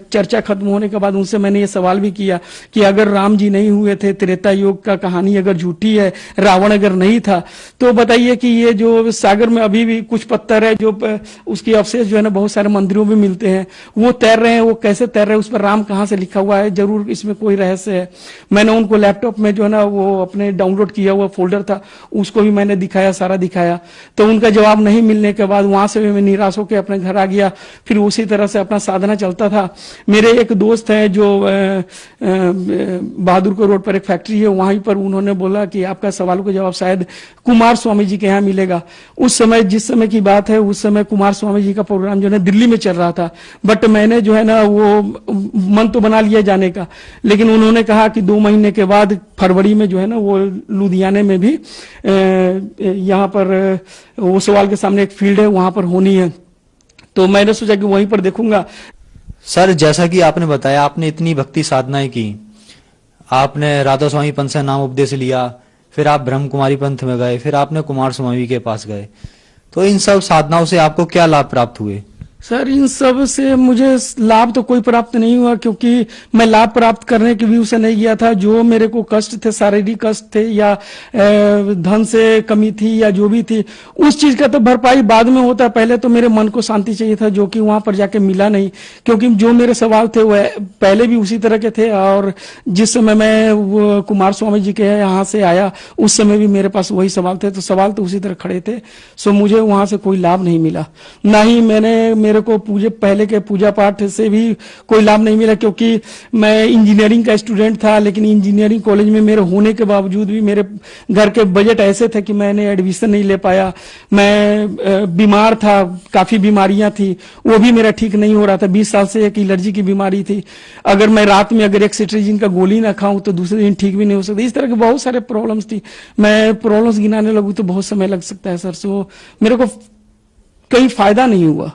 Speaker 5: चर्चा खत्म होने के बाद उनसे मैंने ये सवाल भी किया कि अगर राम जी नहीं हुए थे, त्रेता युग का कहानी अगर झूठी है, रावण अगर नहीं था, तो बताइए कि ये जो सागर में अभी भी कुछ पत्थर है जो उसके अवशेष जो है ना बहुत सारे मंदिरों में मिलते हैं, वो तैर रहे हैं, वो कैसे तैर रहे हैं, उस पर राम कहां से लिखा हुआ है, जरूर इसमें कोई रहस्य है। मैंने उनको लैपटॉप में जो है ना वो अपने डाउनलोड किया हुआ फोल्डर था उसको भी मैंने दिखाया, सारा दिखाया, तो उनका जवाब नहीं मिलने के बाद वहां से भी मैं निराश होकर अपने घर आ गया। फिर उसी तरह से अपना साधना चलता था। मेरे एक दोस्त है जो बहादुरपुर रोड पर एक फैक्ट्री है, वहीं पर उन्होंने बोला कि आपका सवालों का जवाब शायद कुमार स्वामी जी के यहाँ मिलेगा। उस समय जिस समय की बात है उस समय कुमार स्वामी जी का प्रोग्राम जो है दिल्ली में चल रहा था, बट मैंने जो है ना वो मन तो बना लिया जाने का, लेकिन उन्होंने कहा कि 2 महीने के बाद फरवरी में जो है ना वो लुधियाने में भी यहाँ पर ओसवाल के सामने एक फील्ड है वहां पर होनी है, तो मैंने सोचा कि वहीं पर देखूंगा।
Speaker 4: सर, जैसा कि आपने बताया आपने इतनी भक्ति साधनाएं की, आपने राधा स्वामी पंथ से नाम उपदेश लिया, फिर आप ब्रह्म कुमारी पंथ में गए, फिर आपने कुमार स्वामी के पास गए, तो इन सब साधनाओं से आपको क्या लाभ प्राप्त हुए?
Speaker 5: सर इन सब से मुझे लाभ तो कोई प्राप्त नहीं हुआ, क्योंकि मैं लाभ प्राप्त करने के व्यू से नहीं गया था। जो मेरे को कष्ट थे, शारीरिक कष्ट थे या धन से कमी थी या जो भी थी, उस चीज का तो भरपाई बाद में होता है। पहले तो मेरे मन को शांति चाहिए था, जो कि वहां पर जाके मिला नहीं, क्योंकि जो मेरे सवाल थे वह पहले भी उसी तरह के थे। और जिस समय मैं कुमार स्वामी जी के यहाँ से आया उस समय भी मेरे पास वही सवाल थे, तो सवाल तो उसी तरह खड़े थे। सो मुझे वहां से कोई लाभ नहीं मिला, ना ही मेरे को पहले के पूजा पाठ से भी कोई लाभ नहीं मिला, क्योंकि मैं इंजीनियरिंग का स्टूडेंट था। लेकिन इंजीनियरिंग कॉलेज में मेरे होने के बावजूद भी मेरे घर के बजट ऐसे थे कि मैंने एडमिशन नहीं ले पाया। मैं बीमार था, काफी बीमारियां थी, वो भी मेरा ठीक नहीं हो रहा था। 20 साल से एक एलर्जी की बीमारी थी, अगर मैं रात में अगर एक सिट्रीजिन का गोली ना खाऊं तो दूसरे दिन ठीक भी नहीं हो सकता। इस तरह के बहुत सारे प्रॉब्लम्स थी। मैं प्रॉब्लम्स गिनाने लगूं तो बहुत समय लग सकता है सर। सो मेरे को कहीं फायदा नहीं हुआ।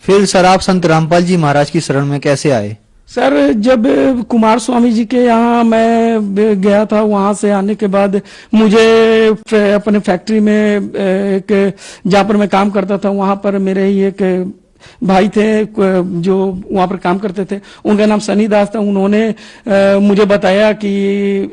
Speaker 4: फिर सर आप संत रामपाल जी महाराज की शरण में कैसे आए?
Speaker 5: सर जब कुमार स्वामी जी के यहाँ मैं गया था, वहां से आने के बाद मुझे अपने फैक्ट्री में एक जहाँ पर मैं काम करता था, वहां पर मेरे ही एक भाई थे जो वहां पर काम करते थे, उनका नाम सनी दास था। उन्होंने मुझे बताया कि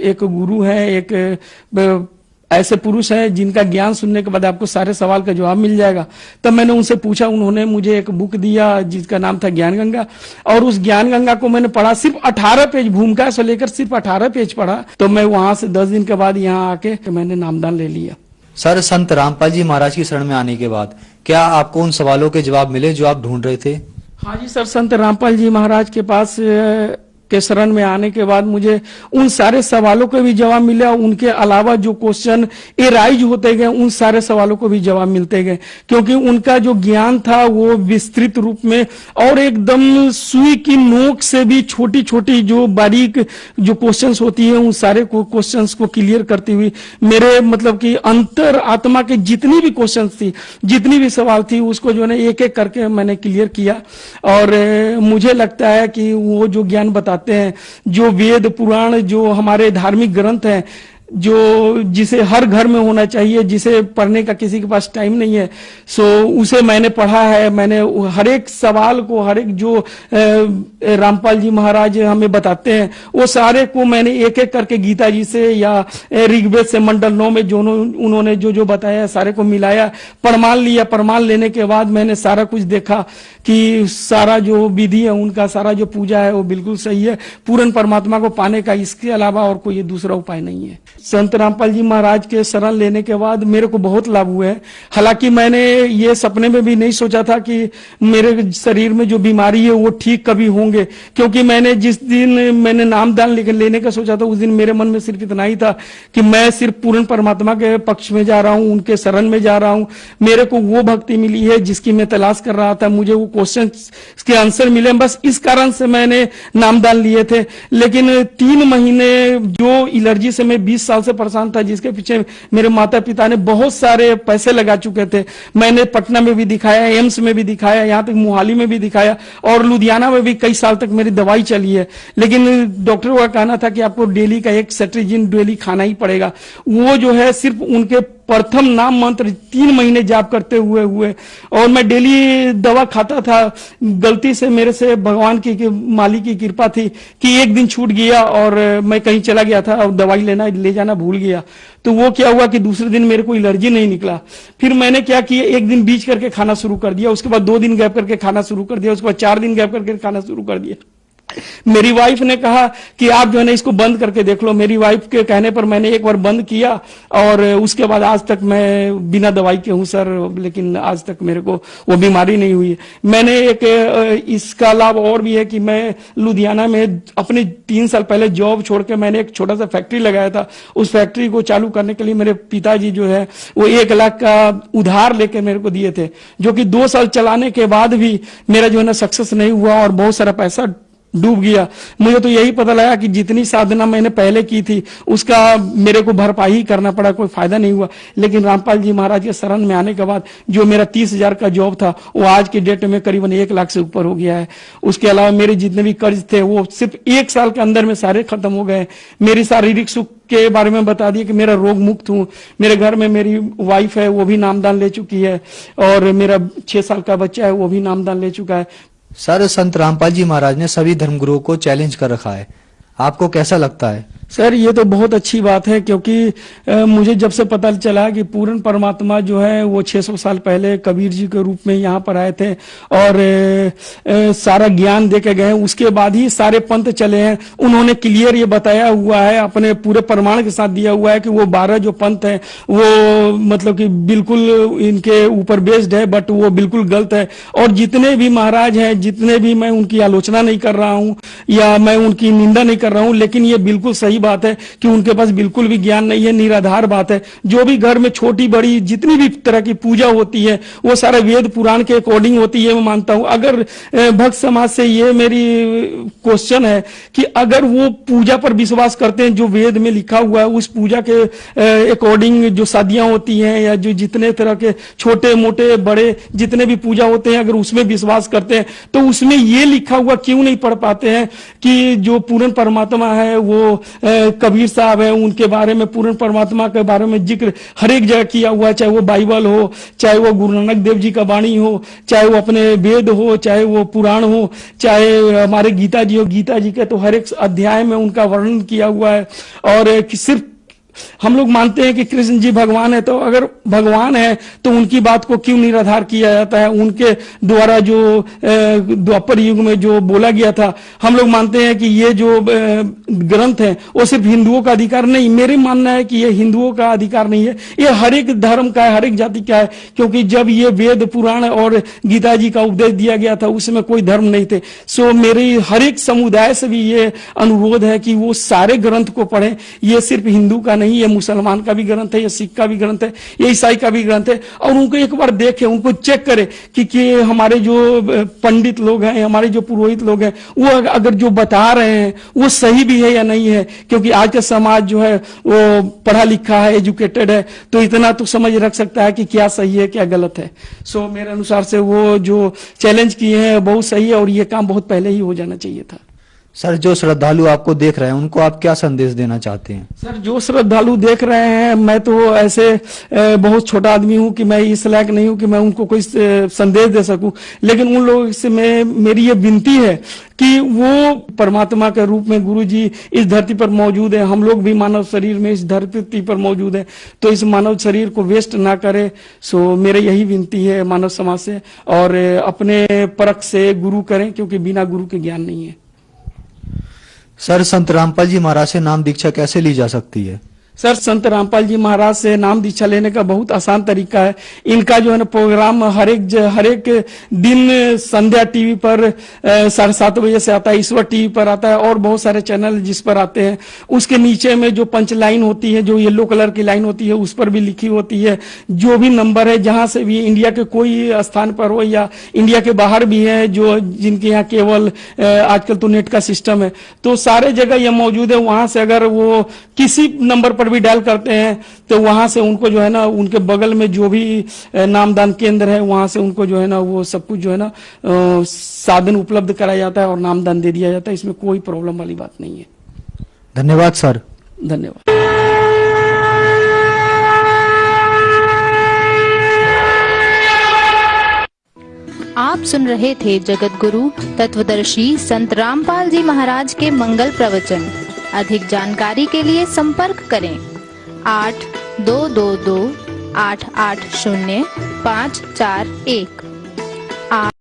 Speaker 5: एक गुरु है, एक ऐसे पुरुष हैं जिनका ज्ञान सुनने के बाद आपको सारे सवाल का जवाब मिल जाएगा। तब मैंने उनसे पूछा, उन्होंने मुझे एक बुक दिया जिसका नाम था ज्ञान गंगा, और उस ज्ञान गंगा को मैंने पढ़ा। सिर्फ 18 पेज, भूमिका से लेकर सिर्फ 18 पेज पढ़ा। तो मैं वहां से 10 दिन के बाद यहाँ आके मैंने नामदान ले लिया।
Speaker 4: सर संत रामपाल जी महाराज की शरण में आने के बाद क्या आपको उन सवालों के जवाब मिले जो आप ढूंढ रहे थे?
Speaker 5: हाँ जी सर, संत रामपाल जी महाराज के पास के शरण में आने के बाद मुझे उन सारे सवालों के भी जवाब मिले, और उनके अलावा जो क्वेश्चन एराइज होते गए उन सारे सवालों को भी जवाब मिलते गए, क्योंकि उनका जो ज्ञान था वो विस्तृत रूप में और एकदम सुई की नोक से भी छोटी छोटी जो बारीक जो क्वेश्चंस होती है उन सारे क्वेश्चंस को क्लियर करती हुई मेरे मतलब कि अंतर आत्मा के जितनी भी क्वेश्चंस थी, जितनी भी सवाल थी, उसको जो है एक एक करके मैंने क्लियर किया। और मुझे लगता है कि वो जो ज्ञान बताते हैं, जो वेद पुराण जो हमारे धार्मिक ग्रंथ हैं, जो जिसे हर घर में होना चाहिए, जिसे पढ़ने का किसी के पास टाइम नहीं है, सो उसे मैंने पढ़ा है। मैंने हर एक सवाल को, हर एक जो रामपाल जी महाराज हमें बताते हैं वो सारे को मैंने एक एक करके गीता जी से या ऋग्वेद से मंडल 9 में जो उन्होंने जो जो बताया सारे को मिलाया, प्रमाण लिया। प्रमाण लेने के बाद मैंने सारा कुछ देखा कि सारा जो विधि है उनका, सारा जो पूजा है वो बिल्कुल सही है। पूर्ण परमात्मा को पाने का इसके अलावा और कोई दूसरा उपाय नहीं है। संत रामपाल जी महाराज के शरण लेने के बाद मेरे को बहुत लाभ हुए हैं। हालांकि मैंने ये सपने में भी नहीं सोचा था कि मेरे शरीर में जो बीमारी है वो ठीक कभी होंगे, क्योंकि मैंने जिस दिन मैंने नामदान लेने का सोचा था उस दिन मेरे मन में सिर्फ इतना ही था कि मैं सिर्फ पूर्ण परमात्मा के पक्ष में जा रहा हूं, उनके शरण में जा रहा हूं। मेरे को वो भक्ति मिली है जिसकी मैं तलाश कर रहा था, मुझे वो क्वेश्चन के आंसर मिले, बस इस कारण से मैंने नामदान लिए थे। लेकिन 3 महीने जो एलर्जी से मैं 20 साल से परेशान था, जिसके पीछे मेरे माता पिता ने बहुत सारे पैसे लगा चुके थे, मैंने पटना में भी दिखाया, एम्स में भी दिखाया, यहाँ तक मोहाली में भी दिखाया और लुधियाना में भी कई साल तक मेरी दवाई चली है। लेकिन डॉक्टरों का कहना था कि आपको डेली का एक सेट्रिजिन डेली खाना ही पड़ेगा। वो जो है सिर्फ उनके प्रथम नाम मंत्र 3 महीने जाप करते हुए और मैं डेली दवा खाता था। गलती से मेरे से भगवान की मालिक की कृपा थी कि एक दिन छूट गया और मैं कहीं चला गया था और दवाई ले जाना भूल गया। तो वो क्या हुआ कि दूसरे दिन मेरे को एलर्जी नहीं निकला। फिर मैंने क्या किया, एक दिन बीच करके खाना शुरू कर दिया, उसके बाद 2 दिन गैप करके खाना शुरू कर दिया, उसके बाद 4 दिन गैप करके खाना शुरू कर दिया। मेरी वाइफ ने कहा कि आप जो है ना इसको बंद करके देख लो। मेरी वाइफ के कहने पर मैंने एक बार बंद किया और उसके बाद आज तक मैं बिना दवाई के हूं सर, लेकिन आज तक मेरे को वो बीमारी नहीं हुई। मैंने एक इसका लाभ और भी है कि मैं लुधियाना में अपने 3 साल पहले जॉब छोड़ के मैंने एक छोटा सा फैक्ट्री लगाया था। उस फैक्ट्री को चालू करने के लिए मेरे पिताजी जो है वो 1 लाख का उधार लेके मेरे को दिए थे, जो कि 2 साल चलाने के बाद भी मेरा जो है ना सक्सेस नहीं हुआ और बहुत सारा पैसा डूब गया। मुझे तो यही पता लगा कि जितनी साधना मैंने पहले की थी उसका मेरे को भरपाई ही करना पड़ा, कोई फायदा नहीं हुआ। लेकिन रामपाल जी महाराज के शरण में आने के बाद जो मेरा 30,000 का जॉब था वो आज के डेट में करीबन 1 लाख से ऊपर हो गया है। उसके अलावा मेरे जितने भी कर्ज थे वो सिर्फ 1 साल के अंदर में सारे खत्म हो गए। मेरी शारीरिक सुख के बारे में बता दिया कि मेरा रोग मुक्त हूँ। मेरे घर में मेरी वाइफ है वो भी नामदान ले चुकी है और मेरा 6 साल का बच्चा है वो भी नामदान ले चुका है।
Speaker 4: सर, संत रामपाल जी महाराज ने सभी धर्मगुरुओं को चैलेंज कर रखा है, आपको कैसा लगता है?
Speaker 5: सर ये तो बहुत अच्छी बात है, क्योंकि मुझे जब से पता चला कि पूर्ण परमात्मा जो है वो 600 साल पहले कबीर जी के रूप में यहाँ पर आए थे और सारा ज्ञान दे के गए, उसके बाद ही सारे पंथ चले हैं। उन्होंने क्लियर ये बताया हुआ है, अपने पूरे प्रमाण के साथ दिया हुआ है कि वो 12 जो पंथ है वो मतलब कि बिल्कुल इनके ऊपर बेस्ड है, बट वो बिल्कुल गलत है। और जितने भी महाराज हैं, जितने भी, मैं उनकी आलोचना नहीं कर रहा हूँ या मैं उनकी निंदा नहीं कर रहा हूँ, लेकिन ये बिल्कुल सही बात है कि उनके पास बिल्कुल भी ज्ञान नहीं है, निराधार बात है। जो भी घर में छोटी बड़ी जितनी भी तरह की पूजा होती है वो सारा वेद पुराण के अकॉर्डिंग होती है, मैं मानता हूं। अगर भक्त समाज से ये मेरी क्वेश्चन है कि अगर वो पूजा पर विश्वास करते हैं जो वेद में लिखा हुआ है, उस पूजा के अकॉर्डिंग जो शादियां होती हैं या जो जितने तरह के छोटे मोटे बड़े जितने भी पूजा होते हैं, अगर उसमें विश्वास करते हैं तो उसमें ये लिखा हुआ क्यों नहीं पढ़ पाते हैं कि जो पूर्ण परमात्मा है वो कबीर साहब है, उनके बारे में, पूर्ण परमात्मा के बारे में जिक्र हर एक जगह किया हुआ है, चाहे वो बाइबल हो, चाहे वो गुरु नानक देव जी का वाणी हो, चाहे वो अपने वेद हो, चाहे वो पुराण हो, चाहे हमारे गीता जी हो। गीता जी के तो हर एक अध्याय में उनका वर्णन किया हुआ है। और सिर्फ हम लोग मानते हैं कि कृष्ण जी भगवान है, तो अगर भगवान है तो उनकी बात को क्यों निराधार किया जाता है? उनके द्वारा जो द्वापर युग में जो बोला गया था, हम लोग मानते हैं कि ये जो ग्रंथ है वो सिर्फ हिंदुओं का अधिकार नहीं, मेरे मानना है कि ये हिंदुओं का अधिकार नहीं है, ये हर एक धर्म का है, हर एक जाति का है। क्योंकि जब ये वेद पुराण और गीता जी का उपदेश दिया गया था उसमें कोई धर्म नहीं थे। सो मेरी हर एक समुदाय से भी ये अनुरोध है कि वो सारे ग्रंथ को पढ़ें। ये सिर्फ हिंदू का नहीं, ये मुसलमान का भी ग्रंथ है, ये सिख का भी ग्रंथ है, ये ईसाई का भी ग्रंथ है। और उनको एक बार देखें, उनको चेक करें कि हमारे जो पंडित लोग हैं, हमारे जो पुरोहित लोग हैं, वो अगर जो बता रहे हैं वो सही भी है या नहीं है। क्योंकि आज का समाज जो है वो पढ़ा लिखा है, एजुकेटेड है, तो इतना तो समझ रख सकता है कि क्या सही है क्या गलत है। सो मेरे अनुसार से वो जो चैलेंज किए हैं बहुत सही है और ये काम बहुत पहले ही हो जाना चाहिए था।
Speaker 4: सर, जो श्रद्धालु आपको देख रहे हैं उनको आप क्या संदेश देना चाहते हैं?
Speaker 5: सर, जो श्रद्धालु देख रहे हैं, मैं तो ऐसे बहुत छोटा आदमी हूं कि मैं इस लायक नहीं हूं कि मैं उनको कोई संदेश दे सकूं, लेकिन उन लोगों से मेरी ये विनती है कि वो परमात्मा के रूप में गुरु जी इस धरती पर मौजूद है, हम लोग भी मानव शरीर में इस धरती पर मौजूद है, तो इस मानव शरीर को वेस्ट ना करे। सो मेरे यही विनती है मानव समाज से, और अपने परख से गुरु करें, क्योंकि बिना गुरु के ज्ञान नहीं है।
Speaker 4: सर, संत रामपाल जी महाराज से नाम दीक्षा कैसे ली जा सकती है?
Speaker 5: सर, संत रामपाल जी महाराज से नाम दीक्षा लेने का बहुत आसान तरीका है। इनका जो है ना प्रोग्राम हर एक दिन संध्या टीवी पर 7:30 बजे से आता है, ईश्वर टीवी पर आता है और बहुत सारे चैनल जिस पर आते हैं। उसके नीचे में जो पंच लाइन होती है, जो येलो कलर की लाइन होती है, उस पर भी लिखी होती है जो भी नंबर है, जहां से भी इंडिया के कोई स्थान पर हो या इंडिया के बाहर भी है, जो जिनके यहाँ केवल आजकल तो नेट का सिस्टम है, तो सारे जगह ये मौजूद है। वहां से अगर वो किसी नंबर पर भी डायल करते हैं तो वहां से उनको जो है ना उनके बगल में जो भी नामदान केंद्र है वहां से उनको जो है ना वो सब कुछ जो है ना साधन उपलब्ध कराया जाता है और नामदान दे दिया जाता है। इसमें कोई प्रॉब्लम वाली बात नहीं है।
Speaker 4: धन्यवाद सर।
Speaker 5: धन्यवाद।
Speaker 6: आप सुन रहे थे जगत गुरु तत्वदर्शी संत रामपाल जी महाराज के मंगल प्रवचन। अधिक जानकारी के लिए संपर्क करें 8222 880 541।